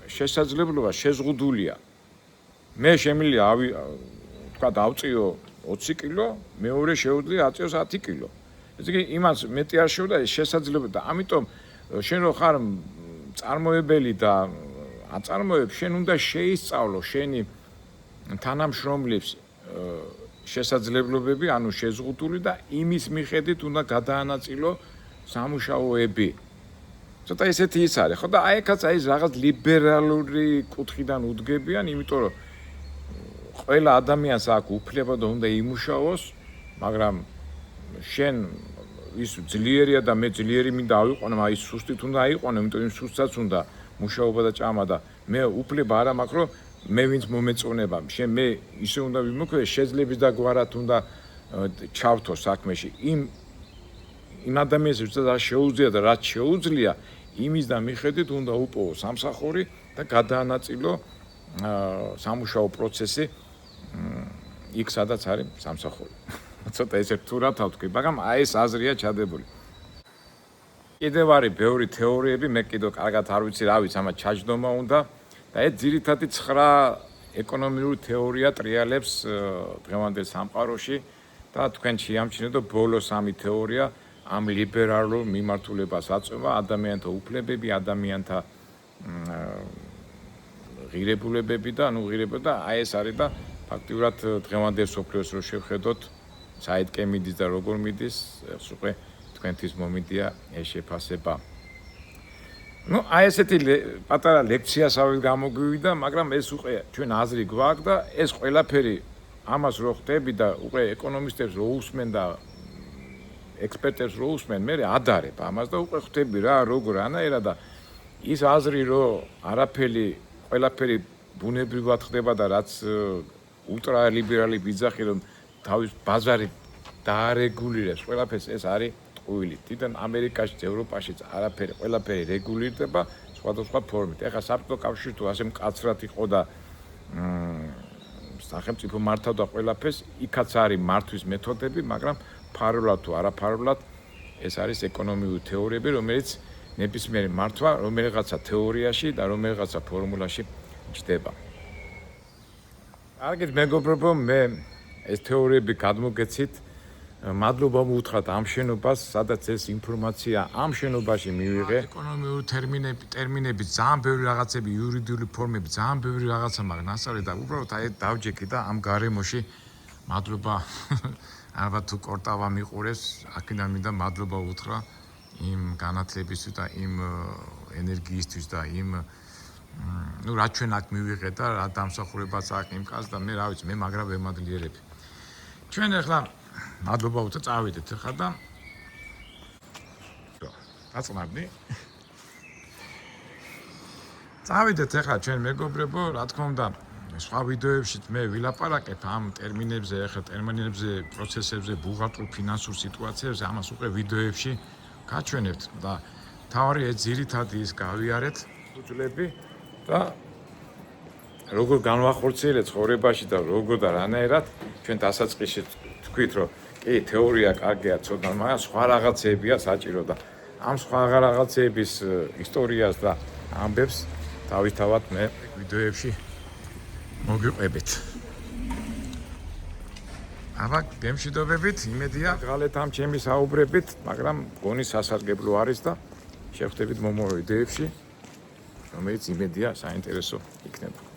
შესაძლებლობა შეზღუდულია. მე შემიძლია თქვა დავწიო 20 კილო, მეორე შეუძლია აწიოს 10 კილო. ესე იგი იმას მეტი არ შეუძლია ეს შესაძლებლობა და ამიტომ შენ რო ხარ წარმოებელი და აწარმოებ შენ უნდა შეისწავლო შენი თანამშრომლებს შესაძლებლობები, ანუ შეზღუდული და იმის მიხედვით უნდა გადაანაწილო სამუშაოები. ცოტა ესეთი ის არის, ხო და აი ეხაც აი რაღაც ლიბერალური კუთხიდან უდგებიან, იმიტომ რომ ყველა ადამიანს აქვს უფლება და უნდა იმუშაოს, მაგრამ შენ ის ძლიერია და მე ძლიერი მინდა ავიყვანო, აი სუსტით უნდა აიყვანო, იმიტომ იმ სუსტსაც უნდა მუშაობა და ჭამა და მე უფლება არ მაქვს, რომ მე ვინც მომეწონება, შენ მე ისე უნდა ვიმოქმედო, შეძლებს და გვარად უნდა ჩავთო საქმეში. იმ ადამიანს რაც შეუძლია და რაც შეუძლია, იმის და მიხედვით უნდა უპოვო სამსახური და გადაანაწილო სამუშაო პროცესი იქ სადაც არის სამსახური. ცოტა ესე რთულად ავთქვი, მაგრამ აი ეს აზრია ჩადებული. კიდევ არის ბევრი თეორიები, მე კიდევ კარგად არ ვიცი რა ვიცი, ამათ ჩაჯდომა უნდა და ეს ძირითადი 9 ეკონომიური თეორია ტრიალებს დღევანდელ სამყაროში და თქვენ შეამჩნევთ რომ ბოლო 3 თეორია ამ ლიბერალურ მიმართულებას აწვევა ადამიანთა უფლებები, ადამიანთა ღირებულებები და აი ეს არის და ფაქტიურად დღევანდელ სოფლიოს რო შევხედოთ საიდკე მიდის და როგორ მიდის, უკვე თქვენთვის მომიდია ეს შეფასება. ну აი ესეთი პატარა ლექციასავით გამოგვივიდა, მაგრამ ეს უკვე ჩვენ აზრი გვაქვს და ეს ყველაფერი ამას რო ხდები და უკვე ეკონომისტებს რო უსმენ და ექსპერტებს რო უსმენ, მე ადარებ ამას და უკვე ხდები რა როგორ ანაირად და ის აზრი რო ყველაფერი ბუნებრივად ხდება და რაც ულტრალიბერალი ბიძახი რომ თავის ბაზარი დაარეგულირებს ყველაფერს, ეს არის ტყუილი. თვითონ ამერიკაშიც, ევროპაშიც არაფერი, ყველაფერი რეგულირდება სხვადასხვა ფორმით. ეხლა საბჭოთა კავშირი თუ ასე მკაცრად იყო და სახელმწიფო მართავდა ყველაფერს, იქაც არის მართვის მეთოდები, მაგრამ ფარულად თუ არაფარულად ეს არის ეკონომიური თეორიები, რომელიც ნებისმიერი მართვა რომელიღაცა თეორიაში და რომელიღაცა ფორმულაში ჩდება. კარგით მეგობრებო, მე ეს თეორიები გადმოგეცით. მადლობა მუთხრათ ამ შენობას, სადაც ეს ინფორმაცია ამ შენობაში მივიღე. ეკონომიური ტერმინები, ძალიან ბევრი რაღაცები, იურიდიული ფორმები, ძალიან ბევრი რაღაცა მაგ ნასწავლი და უბრალოდ აი დავჯექი და ამ გარემოში მადლობა ალბათ თუ კორტავა მიყურებს, აქედან მინდა მადლობა უთხრა იმ განათლებისთვის და იმ ენერგიისთვის და იმ ну რა ჩვენ აქ მივიღე და რა დამსახურებაც აქ იმკაც და მე რა ვიცი, მე მაგრა ვემადლიერებ. ჩვენ ახლა მადლობა უთხრა, წავიდეთ ახლა და დაწნარდი. წავიდეთ ახლა ჩვენ მეგობრებო, რა თქმა უნდა, სხვა ვიდეოებშიც მე ვილაპარაკებ ამ ტერმინებზე, ახლა ტერმინებზე, პროცესებზე, ბუღალტრულ ფინანსურ სიტუაციებზე, ამას უკვე ვიდეოებში გაჩვენებთ და თავარი ეს ძირითადი ის გავიარეთ უძლები და როგორ განვახორციელეთ ცხოვრებაში და როგორ და რანაირად ჩვენ დასაწყისში თქვით რომ კი თეორია კარგია ცოტა, მაგრამ სხვა რაღაცებია საჭირო და ამ სხვა რაღაცების ისტორიას და ამბებს თავისთავად მე ვიდეოებში მოგიყვებით. აბა გემშვიდობებით, იმედია გღალეთ ამ ჩემი საუბრებით, მაგრამ გონი სასარგებლო არის და შევხვდებით მომავალ ვიდეოებში, რომელიც იმედია საინტერესო იქნება.